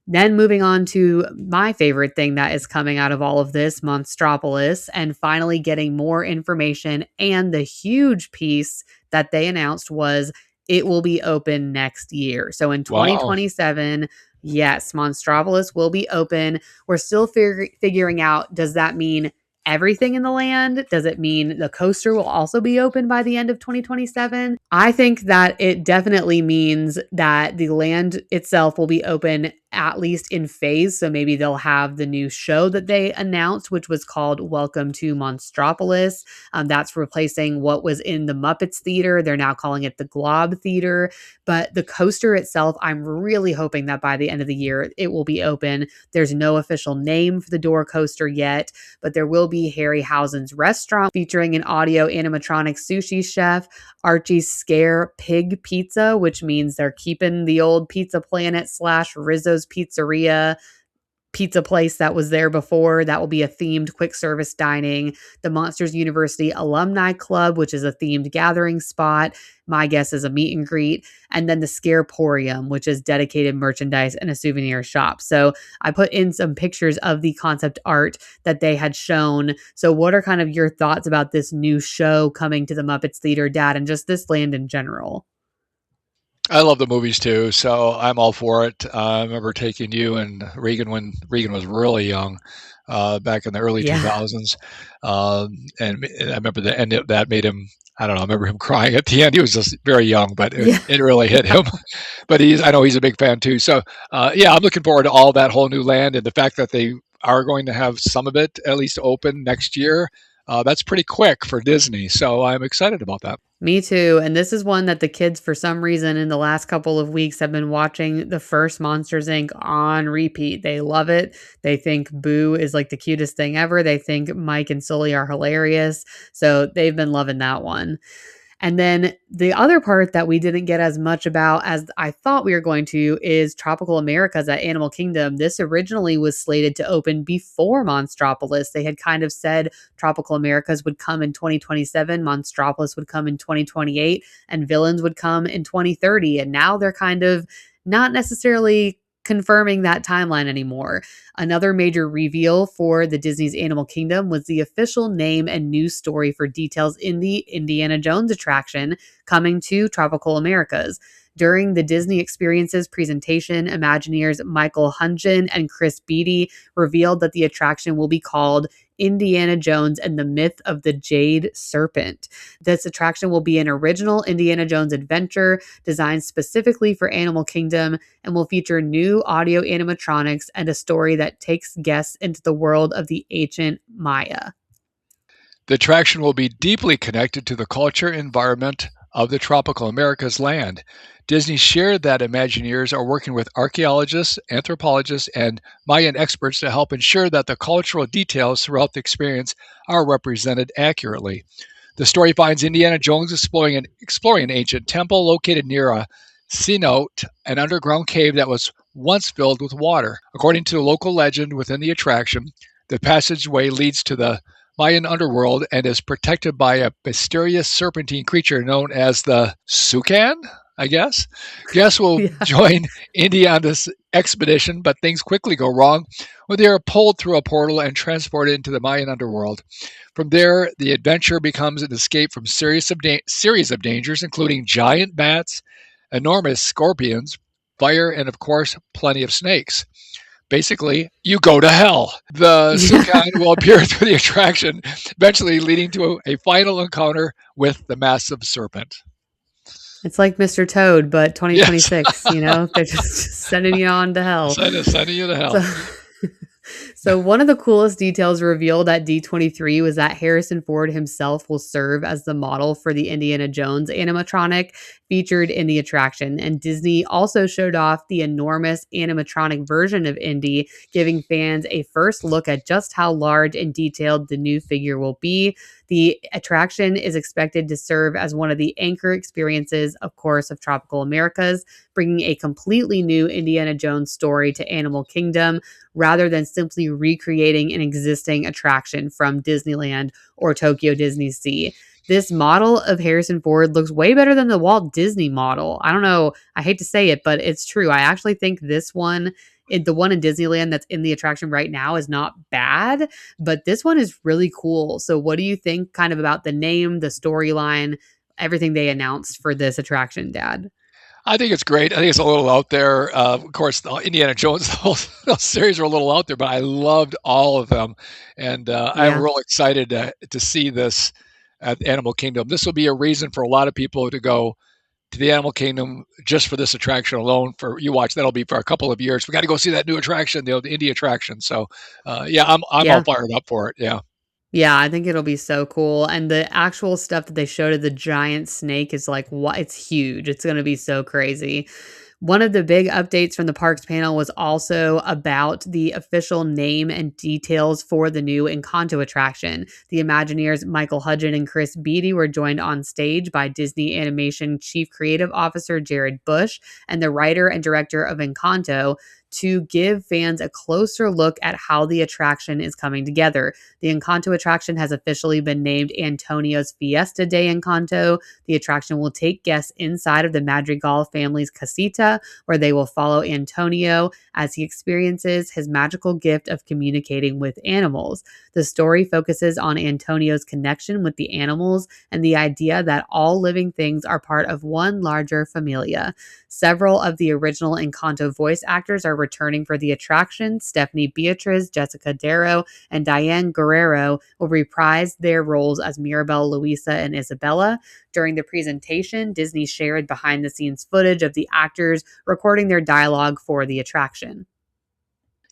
Then moving on to my favorite thing that is coming out of all of this, Monstropolis, and finally getting more information. And the huge piece that they announced was it will be open next year. So in Wow. 2027, yes, Monstropolis will be open. We're still figuring out, does that mean everything in the land? Does it mean the coaster will also be open by the end of 2027? I think that it definitely means that the land itself will be open at least in phase. So maybe they'll have the new show that they announced, which was called Welcome to Monstropolis. That's replacing what was in the Muppets Theater. They're now calling it the Glob Theater. But the coaster itself, I'm really hoping that by the end of the year, it will be open. There's no official name for the door coaster yet, but there will be Harryhausen's restaurant featuring an audio animatronic sushi chef, Archie's Scare Pig Pizza, which means they're keeping the old Pizza Planet / Rizzo's Pizzeria pizza place that was there before. That will be a themed quick service dining. The Monsters University Alumni Club, which is a themed gathering spot. My guess is a meet and greet. And then the Scareporium, which is dedicated merchandise and a souvenir shop. So I put in some pictures of the concept art that they had shown. So what are kind of your thoughts about this new show coming to the Muppets Theater, Dad, and just this land in general? I love the movies too, so I'm all for it. I remember taking you and Regan when Regan was really young, back in the early Yeah. 2000s, and I remember the end of that made him. I don't know. I remember him crying at the end. He was just very young, but it, Yeah. it really hit him. But I know he's a big fan too. So yeah, I'm looking forward to all that whole new land and the fact that they are going to have some of it at least open next year. That's pretty quick for Disney, so I'm excited about that. Me too. And this is one that the kids, for some reason, in the last couple of weeks have been watching the first Monsters Inc. on repeat. They love it. They think Boo is like the cutest thing ever. They think Mike and Sully are hilarious. So they've been loving that one. And then the other part that we didn't get as much about as I thought we were going to is Tropical Americas at Animal Kingdom. This originally was slated to open before Monstropolis. They had kind of said Tropical Americas would come in 2027, Monstropolis would come in 2028, and Villains would come in 2030. And now they're kind of not necessarily confirming that timeline anymore. Another major reveal for the Disney's Animal Kingdom was the official name and news story for details in the Indiana Jones attraction coming to Tropical Americas. During the Disney Experiences presentation, Imagineers Michael Hungen and Chris Beatty revealed that the attraction will be called Indiana Jones and the Myth of the Jade Serpent. This attraction will be an original Indiana Jones adventure designed specifically for Animal Kingdom and will feature new audio animatronics and a story that takes guests into the world of the ancient Maya. The attraction will be deeply connected to the culture and environment of the tropical Americas land. Disney shared that Imagineers are working with archaeologists, anthropologists, and Mayan experts to help ensure that the cultural details throughout the experience are represented accurately. The story finds Indiana Jones exploring an ancient temple located near a cenote, an underground cave that was once filled with water. According to the local legend within the attraction, the passageway leads to the Mayan underworld and is protected by a mysterious serpentine creature known as the Sukan, I guess. Guests will Yeah. join Indy on this expedition, but things quickly go wrong when they are pulled through a portal and transported into the Mayan underworld. From there, the adventure becomes an escape from series of dangers, including giant bats, enormous scorpions, fire, and of course, plenty of snakes. Basically, you go to hell. The Yeah. Sukan will appear through the attraction, eventually leading to a final encounter with the massive serpent. It's like Mr. Toad, but Yes, 2026, they're just sending you on to hell. sending you to So hell. So one of the coolest details revealed at D23 was that Harrison Ford himself will serve as the model for the Indiana Jones animatronic featured in the attraction. And Disney also showed off the enormous animatronic version of Indy, giving fans a first look at just how large and detailed the new figure will be. The attraction is expected to serve as one of the anchor experiences, of course, of Tropical Americas, bringing a completely new Indiana Jones story to Animal Kingdom rather than simply recreating an existing attraction from Disneyland or Tokyo Disney Sea. This model of Harrison Ford looks way better than the Walt Disney model. I don't know. I hate to say it, but it's true. I actually think this one, the one in Disneyland that's in the attraction right now, is not bad, but this one is really cool. So, what do you think kind of about the name, the storyline, everything they announced for this attraction, Dad? I think it's great. I think it's a little out there. Of course, the Indiana Jones the whole series are a little out there, but I loved all of them, and I'm Yeah. real excited to see this at Animal Kingdom. This will be a reason for a lot of people to go to the Animal Kingdom just for this attraction alone. For you watch, that'll be for a couple of years. We got to go see that new attraction, the Indy attraction. So, yeah, I'm all Yeah. fired up for it. Yeah. Yeah, I think it'll be so cool. And the actual stuff that they showed of the giant snake is like, what? It's huge. It's going to be so crazy. One of the big updates from the parks panel was also about the official name and details for the new Encanto attraction. The Imagineers Michael Hudgen and Chris Beatty were joined on stage by Disney Animation Chief Creative Officer Jared Bush and the writer and director of Encanto to give fans a closer look at how the attraction is coming together. The Encanto attraction has officially been named Antonio's Fiesta de Encanto. The attraction will take guests inside of the Madrigal family's casita, where they will follow Antonio as he experiences his magical gift of communicating with animals. The story focuses on Antonio's connection with the animals and the idea that all living things are part of one larger familia. Several of the original Encanto voice actors are returning for the attraction. Stephanie Beatriz, Jessica Darrow, and Diane Guerrero will reprise their roles as Mirabelle, Luisa, and Isabella. During the presentation, Disney shared behind the scenes footage of the actors recording their dialogue for the attraction.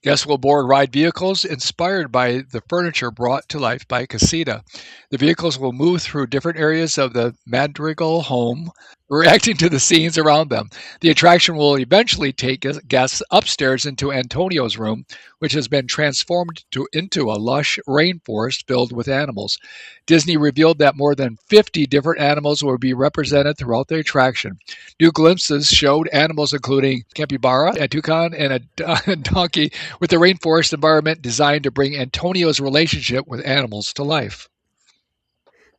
Guests will board ride vehicles inspired by the furniture brought to life by Casita. The vehicles will move through different areas of the Madrigal home, reacting to the scenes around them. The attraction will eventually take guests upstairs into Antonio's room, which has been transformed into a lush rainforest filled with animals. Disney revealed that more than 50 different animals will be represented throughout the attraction. New glimpses showed animals including capybara, a toucan, and a donkey, with the rainforest environment designed to bring Antonio's relationship with animals to life.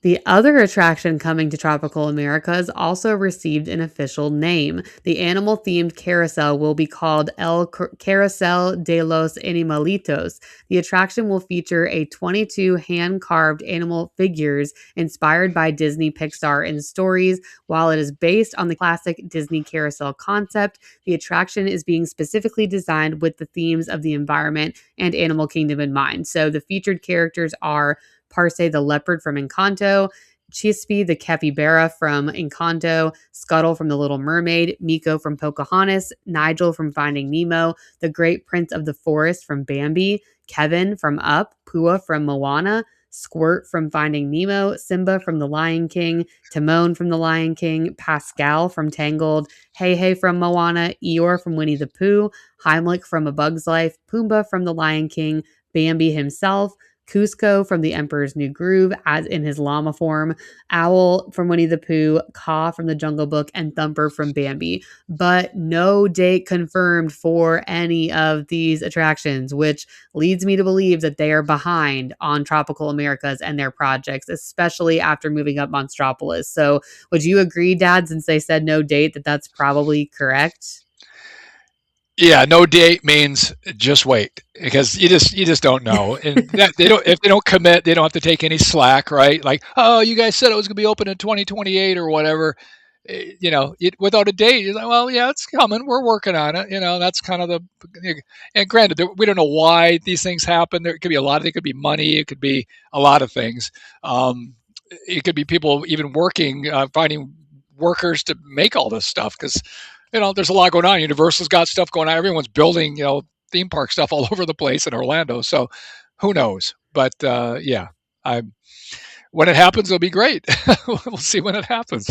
The other attraction coming to Tropical Americas also received an official name. The animal themed carousel will be called El Carousel de los Animalitos. The attraction will feature a 22 hand carved animal figures inspired by Disney, Pixar, and stories. While it is based on the classic Disney carousel concept, the attraction is being specifically designed with the themes of the environment and Animal Kingdom in mind. So the featured characters are Parse the leopard from Encanto, Chispy the capybara from Encanto, Scuttle from The Little Mermaid, Miko from Pocahontas, Nigel from Finding Nemo, the Great Prince of the Forest from Bambi, Kevin from Up, Pua from Moana, Squirt from Finding Nemo, Simba from The Lion King, Timon from The Lion King, Pascal from Tangled, Hey Hey from Moana, Eeyore from Winnie the Pooh, Heimlich from A Bug's Life, Pumbaa from The Lion King, Bambi himself, Cusco from The Emperor's New Groove, as in his llama form, Owl from Winnie the Pooh, Kaa from The Jungle Book, and Thumper from Bambi. But no date confirmed for any of these attractions, which leads me to believe that they are behind on Tropical Americas and their projects, especially after moving up Monstropolis. So, would you agree, Dad, since they said no date, that that's probably correct? Yeah, no date means just wait because you just don't know, and that they don't if they don't commit, they don't have to take any slack, right? Like, oh, you guys said it was going to be open in 2028 or whatever. Without a date, you're like, well, yeah, it's coming. We're working on it. That's kind of and granted, we don't know why these things happen. There could be a lot of it. Could be money. It could be a lot of things. It could be people even working, finding workers to make all this stuff because, there's a lot going on. Universal's got stuff going on. Everyone's building, theme park stuff all over the place in Orlando. So who knows? But yeah, I when it happens, it'll be great. We'll see when it happens.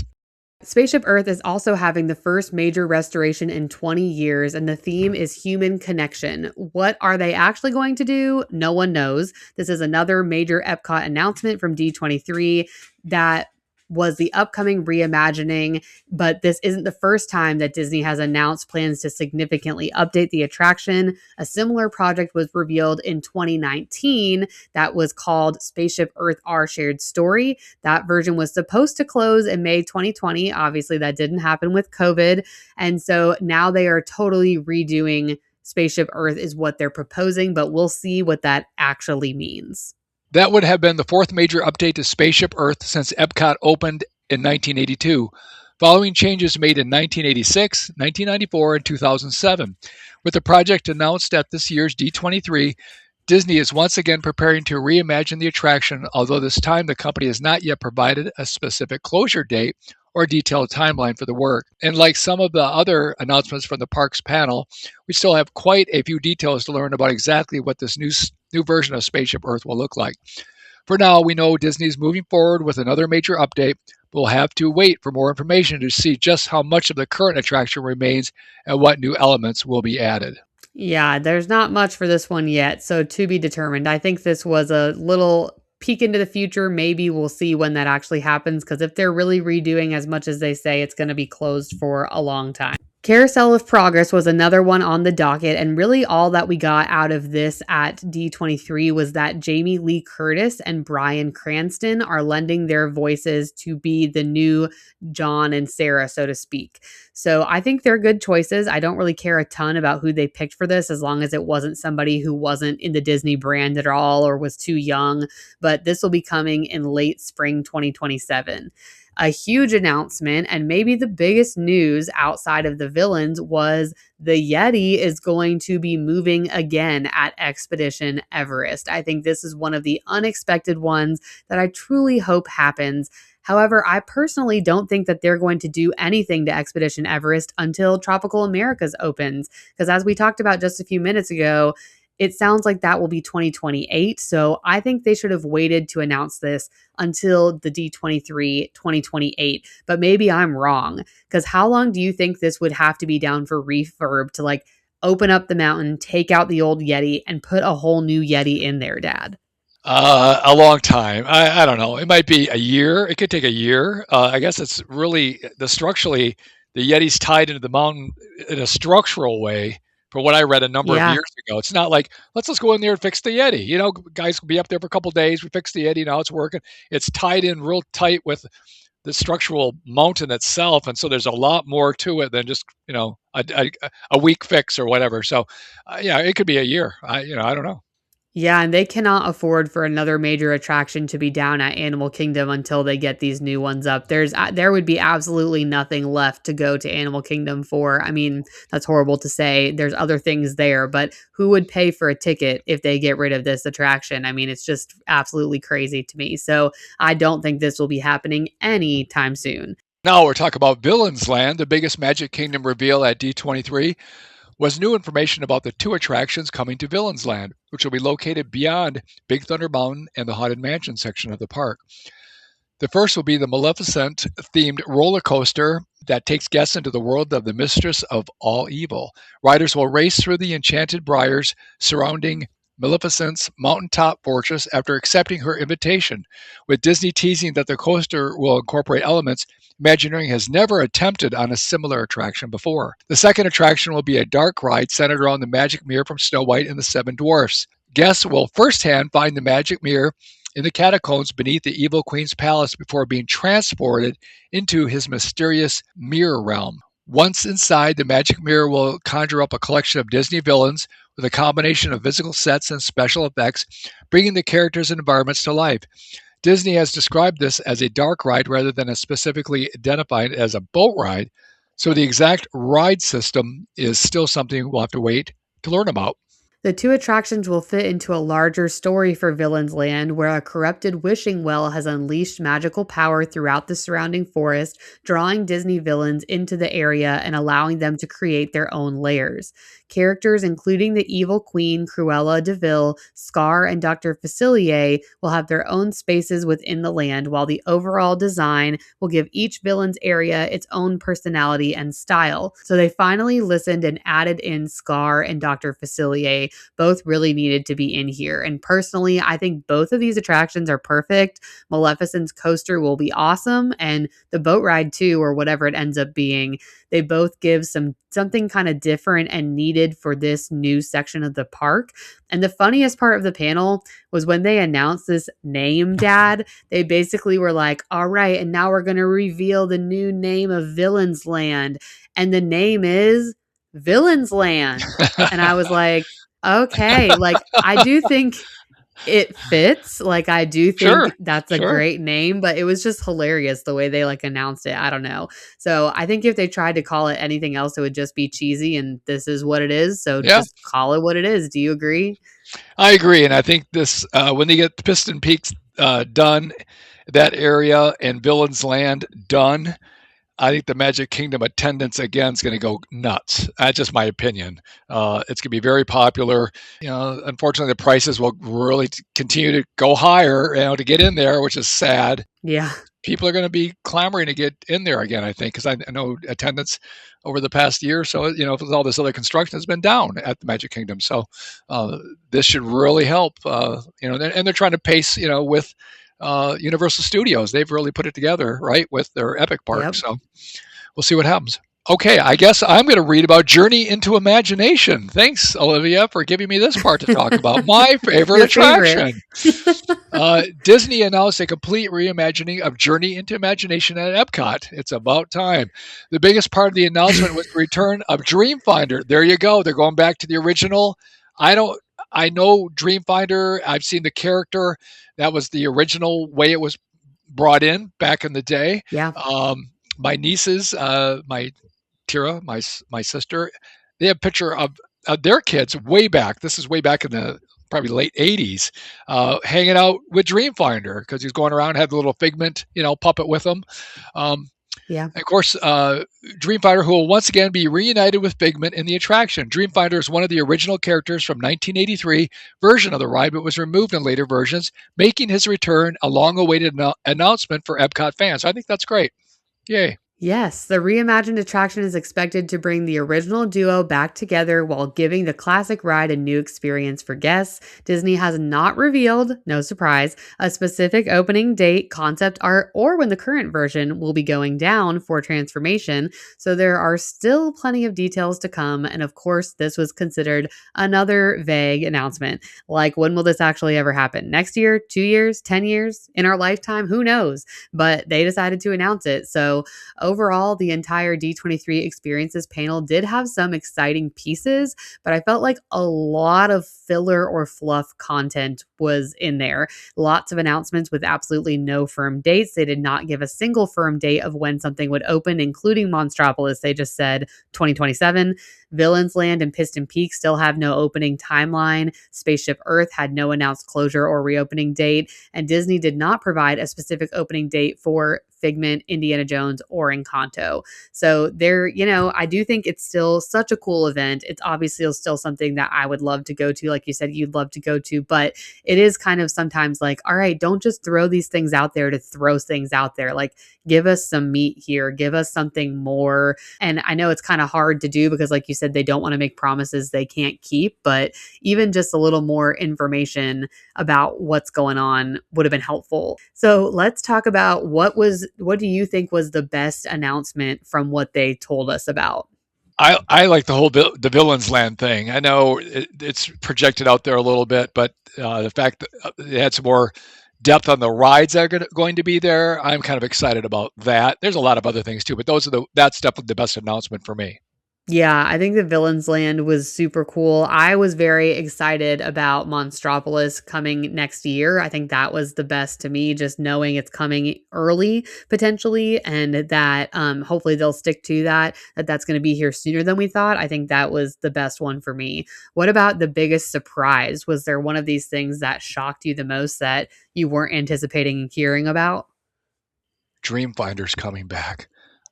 Spaceship Earth is also having the first major restoration in 20 years, and the theme is human connection. What are they actually going to do? No one knows. This is another major Epcot announcement from D23 that was the upcoming reimagining, but this isn't the first time that Disney has announced plans to significantly update the attraction. A similar project was revealed in 2019 that was called Spaceship Earth Our Shared Story. That version was supposed to close in May 2020. Obviously, that didn't happen with COVID. And so now they are totally redoing Spaceship Earth is what they're proposing, but we'll see what that actually means. That would have been the fourth major update to Spaceship Earth since Epcot opened in 1982, following changes made in 1986, 1994, and 2007. With the project announced at this year's D23, Disney is once again preparing to reimagine the attraction, although this time the company has not yet provided a specific closure date or detailed timeline for the work. And like some of the other announcements from the parks panel, we still have quite a few details to learn about exactly what this new version of Spaceship Earth will look like. For now, we know Disney's moving forward with another major update, but we'll have to wait for more information to see just how much of the current attraction remains and what new elements will be added. Yeah, there's not much for this one yet, so to be determined. I think this was a little peek into the future. Maybe we'll see when that actually happens, because if they're really redoing as much as they say, it's going to be closed for a long time. Carousel of Progress was another one on the docket, and really all that we got out of this at D23 was that Jamie Lee Curtis and Bryan Cranston are lending their voices to be the new John and Sarah, so to speak. So I think they're good choices. I don't really care a ton about who they picked for this, as long as it wasn't somebody who wasn't in the Disney brand at all or was too young, but this will be coming in late spring 2027. A huge announcement, and maybe the biggest news outside of the villains, was the Yeti is going to be moving again at Expedition Everest. I think this is one of the unexpected ones that I truly hope happens. However, I personally don't think that they're going to do anything to Expedition Everest until Tropical Americas opens, because as we talked about just a few minutes ago, it sounds like that will be 2028. So I think they should have waited to announce this until the D23 2028. But maybe I'm wrong, because how long do you think this would have to be down for refurb to like open up the mountain, take out the old Yeti, and put a whole new Yeti in there, Dad? A long time. I don't know. It might be a year. It could take a year. I guess it's really structurally, the Yeti's tied into the mountain in a structural way. For what I read a number of Yeah. years ago, it's not like let's just go in there and fix the Yeti. Guys will be up there for a couple of days. We fix the Yeti. Now it's working. It's tied in real tight with the structural mountain itself, and so there's a lot more to it than just a week fix or whatever. So yeah, it could be a year. I don't know. Yeah, and they cannot afford for another major attraction to be down at Animal Kingdom until they get these new ones up. There would be absolutely nothing left to go to Animal Kingdom for. I mean, that's horrible to say. There's other things there, but who would pay for a ticket if they get rid of this attraction? I mean, it's just absolutely crazy to me. So I don't think this will be happening anytime soon. Now we're talking about Villains Land, the biggest Magic Kingdom reveal at D23. Was new information about the two attractions coming to Villains Land, which will be located beyond Big Thunder Mountain and the Haunted Mansion section of the park. The first will be the Maleficent-themed roller coaster that takes guests into the world of the Mistress of All Evil. Riders will race through the enchanted briars surrounding Maleficent's mountaintop fortress after accepting her invitation, with Disney teasing that the coaster will incorporate elements Imagineering has never attempted on a similar attraction before. The second attraction will be a dark ride centered around the magic mirror from Snow White and the Seven Dwarfs. Guests will firsthand find the magic mirror in the catacombs beneath the Evil Queen's palace before being transported into his mysterious mirror realm. Once inside, the magic mirror will conjure up a collection of Disney villains with a combination of physical sets and special effects, bringing the characters and environments to life. Disney has described this as a dark ride rather than as specifically identified as a boat ride, so the exact ride system is still something we'll have to wait to learn about. The two attractions will fit into a larger story for Villain's Land, where a corrupted wishing well has unleashed magical power throughout the surrounding forest, drawing Disney villains into the area and allowing them to create their own lairs. Characters including the evil queen Cruella de Vil, Scar, and Dr. Facilier will have their own spaces within the land, while the overall design will give each villain's area its own personality and style. So they finally listened and added in Scar and Dr. Facilier. Both really needed to be in here. And personally, I think both of these attractions are perfect. Maleficent's coaster will be awesome, and the boat ride too, or whatever it ends up being. They both give something kind of different and needed for this new section of the park. And the funniest part of the panel was when they announced this name, Dad. They basically were like, all right, and now we're going to reveal the new name of Villain's Land. And the name is Villain's Land. And I was like, okay, like I do think it fits. Like I do Sure, think that's a sure. great name, but it was just hilarious the way they like announced it. I don't know. So I think if they tried to call it anything else, it would just be cheesy, and this is what it is. So Yeah, just call it what it is. Do you agree? I agree. And I think this, when they get Piston Peaks done, that area and Villain's Land done, I think the Magic Kingdom attendance again is going to go nuts. That's just my opinion. It's going to be very popular. Unfortunately, the prices will really continue to go higher, to get in there, which is sad. Yeah. People are going to be clamoring to get in there again, I think, because I know attendance over the past year or so, with all this other construction has been down at the Magic Kingdom. So this should really help, and they're trying to pace, with Universal Studios. They've really put it together, right, with their Epic Park. Yep. So we'll see what happens. Okay, I guess I'm going to read about Journey into Imagination. Thanks, Olivia, for giving me this part to talk about. My favorite Your favorite. attraction. Disney announced a complete reimagining of Journey into Imagination at Epcot. It's about time. The biggest part of the announcement was the return of Dreamfinder. There you go. They're going back to the original. I know Dreamfinder. I've seen the character. That was the original way it was brought in back in the day. Yeah. My nieces, my Tira, my sister, they have a picture of their kids way back. This is way back in the probably late 80s, hanging out with Dreamfinder because he's going around, had the little Figment, puppet with him. Yeah. And of course, Dreamfinder, who will once again be reunited with Figment in the attraction. Dreamfinder is one of the original characters from 1983 version of the ride, but was removed in later versions, making his return a long-awaited announcement for Epcot fans. I think that's great. Yay. Yes, the reimagined attraction is expected to bring the original duo back together while giving the classic ride a new experience for guests. Disney has not revealed, no surprise, a specific opening date, concept art, or when the current version will be going down for transformation, so there are still plenty of details to come. And of course, this was considered another vague announcement. Like, when will this actually ever happen? Next year? 2 years? 10 years? In our lifetime? Who knows? But they decided to announce it. So overall, the entire D23 Experiences panel did have some exciting pieces, but I felt like a lot of filler or fluff content was in there. Lots of announcements with absolutely no firm dates. They did not give a single firm date of when something would open, including Monstropolis. They just said 2027. Villains Land and Piston Peak still have no opening timeline. Spaceship Earth had no announced closure or reopening date, and Disney did not provide a specific opening date for Figment, Indiana Jones, or Encanto. So I do think it's still such a cool event. It's obviously still something that I would love to go to. Like you said, you'd love to go to, but it is kind of sometimes like, all right, don't just throw these things out there to throw things out there. Like, give us some meat here, give us something more. And I know it's kind of hard to do because, like you said, they don't want to make promises they can't keep, but even just a little more information about what's going on would have been helpful. So let's talk about what do you think was the best announcement from what they told us about? I like the whole the Villains Land thing. I know it's projected out there a little bit, but the fact that they had some more depth on the rides that are going to be there, I'm kind of excited about that. There's a lot of other things too, but that's definitely the best announcement for me. Yeah, I think the Villains Land was super cool. I was very excited about Monstropolis coming next year. I think that was the best to me, just knowing it's coming early potentially, and that hopefully they'll stick to that. That's going to be here sooner than we thought. I think that was the best one for me. What about the biggest surprise? Was there one of these things that shocked you the most that you weren't anticipating hearing about? Dreamfinder's coming back.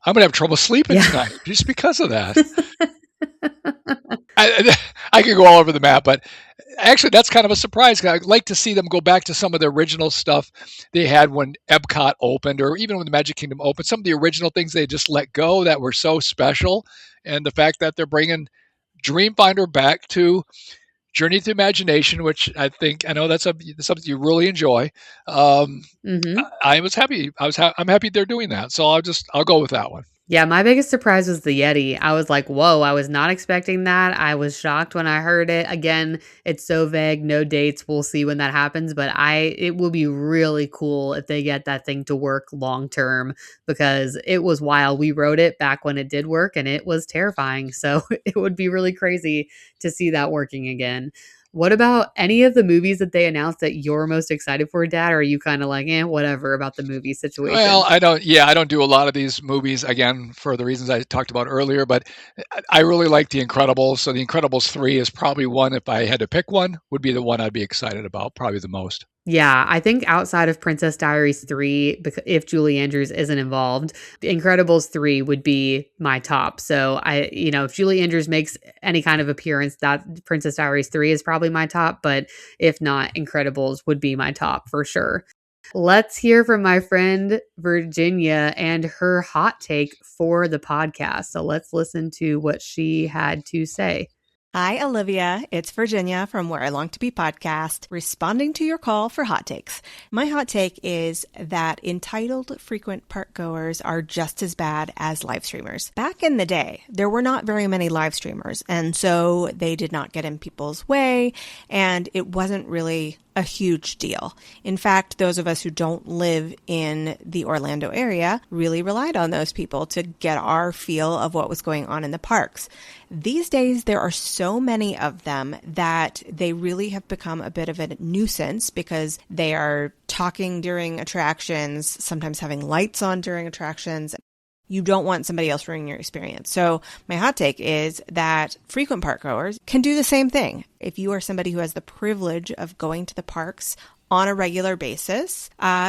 I'm gonna have trouble sleeping Yeah. tonight just because of that. I, I could go all over the map, but actually, that's kind of a surprise. I'd like to see them go back to some of the original stuff they had when Epcot opened, or even when the Magic Kingdom opened. Some of the original things they just let go that were so special, and the fact that they're bringing Dreamfinder back to Journey to Imagination, which I know that's something you really enjoy. Mhm. I was happy. I'm happy they're doing that. So I'll go with that one. Yeah, my biggest surprise was the Yeti. I was like, "Whoa, I was not expecting that." I was shocked when I heard it. Again, it's so vague, no dates. We'll see when that happens, but it will be really cool if they get that thing to work long term because it was wild. We wrote it back when it did work and it was terrifying. So, it would be really crazy to see that working again. What about any of the movies that they announced that you're most excited for, Dad? Or are you kind of like, whatever about the movie Well, situation? I don't. Yeah, I don't do a lot of these movies again for the reasons I talked about earlier. But I really like The Incredibles. So The Incredibles 3 is probably one. If I had to pick one, would be the one I'd be excited about probably the most. Yeah, I think outside of Princess Diaries 3, if Julie Andrews isn't involved, Incredibles 3 would be my top. So if Julie Andrews makes any kind of appearance, that Princess Diaries 3 is probably my top, but if not, Incredibles would be my top for sure. Let's hear from my friend Virginia and her hot take for the podcast. So let's listen to what she had to say. Hi, Olivia. It's Virginia from Where I Long to Be podcast, responding to your call for hot takes. My hot take is that entitled frequent park goers are just as bad as live streamers. Back in the day, there were not very many live streamers, and so they did not get in people's way, and it wasn't really a huge deal. In fact, those of us who don't live in the Orlando area really relied on those people to get our feel of what was going on in the parks. These days, there are so many of them that they really have become a bit of a nuisance because they are talking during attractions, sometimes having lights on during attractions. You don't want somebody else ruining your experience. So my hot take is that frequent park goers can do the same thing. If you are somebody who has the privilege of going to the parks on a regular basis,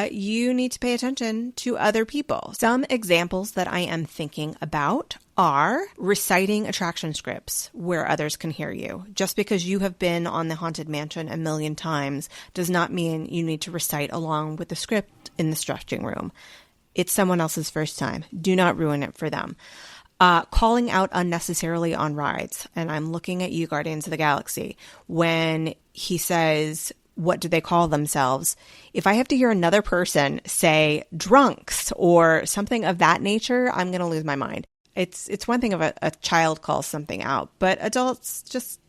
you need to pay attention to other people. Some examples that I am thinking about are reciting attraction scripts where others can hear you. Just because you have been on the Haunted Mansion a million times does not mean you need to recite along with the script in the stretching room. It's someone else's first time. Do not ruin it for them. Calling out unnecessarily on rides. And I'm looking at you, Guardians of the Galaxy, when he says, what do they call themselves? If I have to hear another person say drunks or something of that nature, I'm going to lose my mind. It's one thing if a child calls something out, but adults just,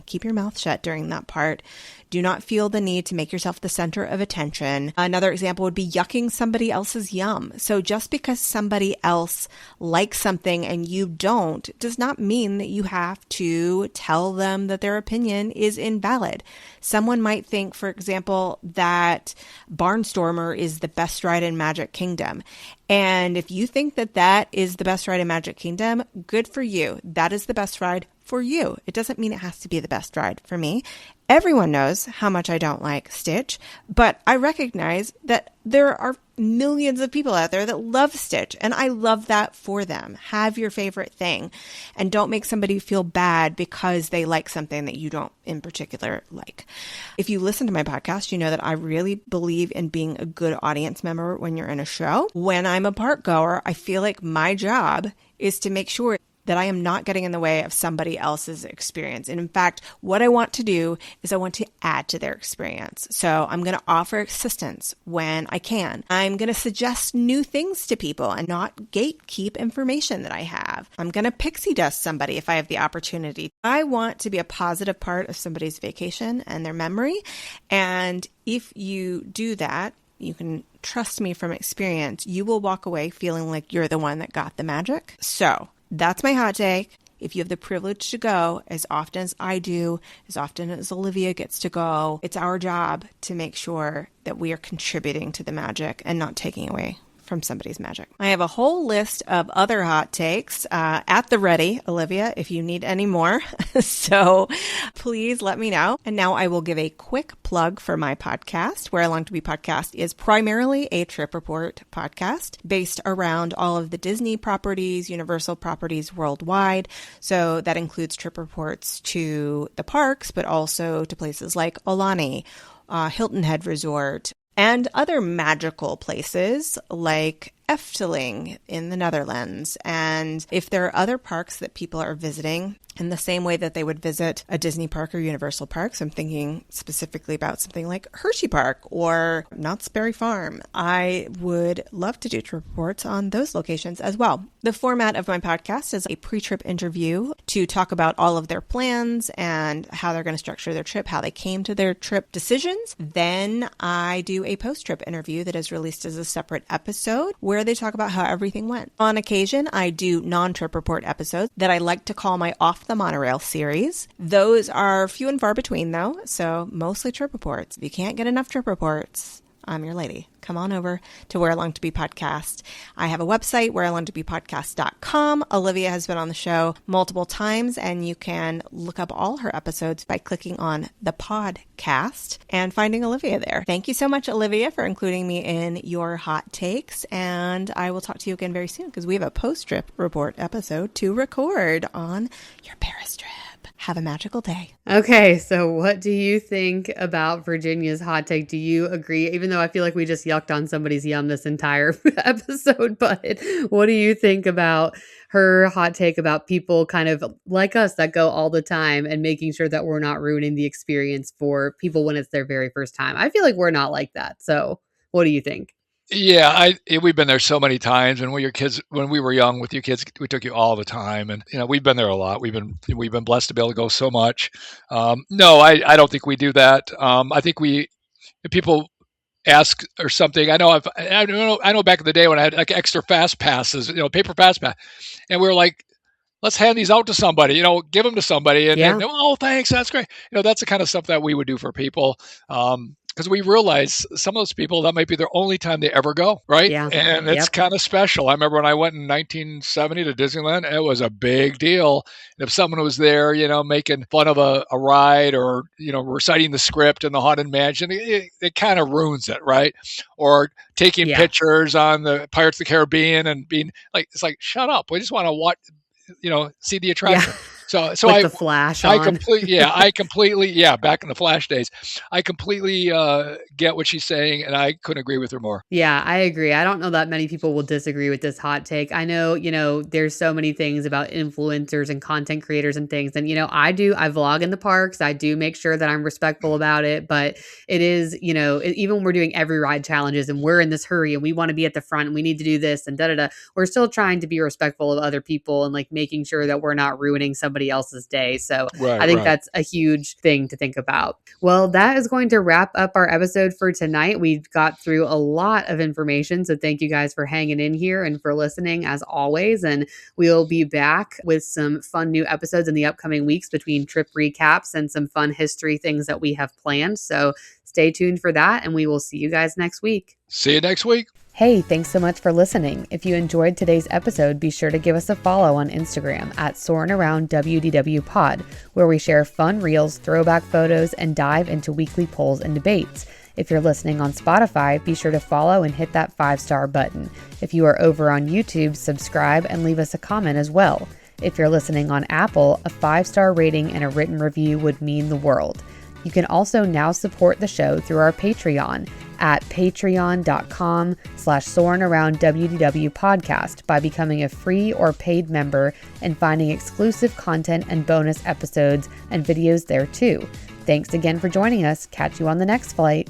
keep your mouth shut during that part. Do not feel the need to make yourself the center of attention. Another example would be yucking somebody else's yum. So just because somebody else likes something and you don't, does not mean that you have to tell them that their opinion is invalid. Someone might think, for example, that Barnstormer is the best ride in Magic Kingdom. And if you think that that is the best ride in Magic Kingdom, good for you. That is the best ride for you. It doesn't mean it has to be the best ride for me. Everyone knows how much I don't like Stitch, but I recognize that there are millions of people out there that love Stitch, and I love that for them. Have your favorite thing, and don't make somebody feel bad because they like something that you don't in particular like. If you listen to my podcast, you know that I really believe in being a good audience member when you're in a show. When I'm a park goer, I feel like my job is to make sure that I am not getting in the way of somebody else's experience. And in fact, what I want to do is I want to add to their experience. So I'm going to offer assistance when I can. I'm going to suggest new things to people and not gatekeep information that I have. I'm going to pixie dust somebody if I have the opportunity. I want to be a positive part of somebody's vacation and their memory. And if you do that, you can trust me from experience, you will walk away feeling like you're the one that got the magic. So that's my hot take. if you have the privilege to go as often as I do, as often as Olivia gets to go, it's our job to make sure that we are contributing to the magic and not taking away from somebody's magic. I have a whole list of other hot takes at the ready, Olivia, if you need any more. So please let me know. And now I will give a quick plug for my podcast. Where I Long to Be podcast is primarily a trip report podcast based around all of the Disney properties, Universal properties worldwide. So that includes trip reports to the parks, but also to places like Aulani, Hilton Head Resort, and other magical places like Efteling in the Netherlands. And if there are other parks that people are visiting in the same way that they would visit a Disney park or Universal parks, I'm thinking specifically about something like Hershey Park or Knott's Berry Farm, I would love to do trip reports on those locations as well. The format of my podcast is a pre-trip interview to talk about all of their plans and how they're going to structure their trip, how they came to their trip decisions. Then I do a post-trip interview that is released as a separate episode where they talk about how everything went. On occasion, I do non-trip report episodes that I like to call my Off the Monorail series. Those are few and far between though, so mostly trip reports. If you can't get enough trip reports, I'm your lady. Come on over to Where I Long to Be podcast. I have a website, whereilongtobepodcast.com. Olivia has been on the show multiple times, and you can look up all her episodes by clicking on the podcast and finding Olivia there. Thank you so much, Olivia, for including me in your hot takes, and I will talk to you again very soon because we have a post-trip report episode to record on your Paris trip. Have a magical day. Okay, so what do you think about Virginia's hot take? Do you agree? Even though I feel like we just yucked on somebody's yum this entire episode, but what do you think about her hot take about people kind of like us that go all the time and making sure that we're not ruining the experience for people when it's their very first time? I feel like we're not like that. So what do you think? Yeah, we've been there so many times. And when we were young with you kids, we took you all the time, and we've been there a lot. We've been blessed to be able to go so much. No, I don't think we do that. I think if people ask or something. I know back in the day when I had like extra fast passes, paper fast pass, and we were like, let's hand these out to somebody, give them to somebody, and oh, thanks, that's great. That's the kind of stuff that we would do for people. Because we realize some of those people, that might be their only time they ever go, right? Yeah. And it's kind of special. I remember when I went in 1970 to Disneyland, it was a big deal. And if someone was there, making fun of a ride or, reciting the script in the Haunted Mansion, it kind of ruins it, right? Or taking pictures on the Pirates of the Caribbean and being like, it's like, shut up. We just want to watch, see the attraction. Yeah. So with the flash on. I completely, back in the Flash days, I completely get what she's saying, and I couldn't agree with her more. Yeah, I agree. I don't know that many people will disagree with this hot take. I know, there's so many things about influencers and content creators and things. And, I vlog in the parks. I do make sure that I'm respectful about it. But it is, even when we're doing every ride challenges and we're in this hurry and we want to be at the front and we need to do this and we're still trying to be respectful of other people and like making sure that we're not ruining somebody else's day. So I think that's a huge thing to think about. Well, that is going to wrap up our episode for tonight. We got through a lot of information. So thank you guys for hanging in here and for listening as always. And we'll be back with some fun new episodes in the upcoming weeks between trip recaps and some fun history things that we have planned. So stay tuned for that. And we will see you guys next week. See you next week. Hey, thanks so much for listening. If you enjoyed today's episode, be sure to give us a follow on Instagram at Soarin Around WDW Pod, where we share fun reels, throwback photos, and dive into weekly polls and debates. If you're listening on Spotify, be sure to follow and hit that 5-star button. If you are over on YouTube, subscribe and leave us a comment as well. If you're listening on Apple, a 5-star rating and a written review would mean the world. You can also now support the show through our Patreon at patreon.com/SoarinAroundWDW podcast by becoming a free or paid member and finding exclusive content and bonus episodes and videos there too. Thanks again for joining us. Catch you on the next flight.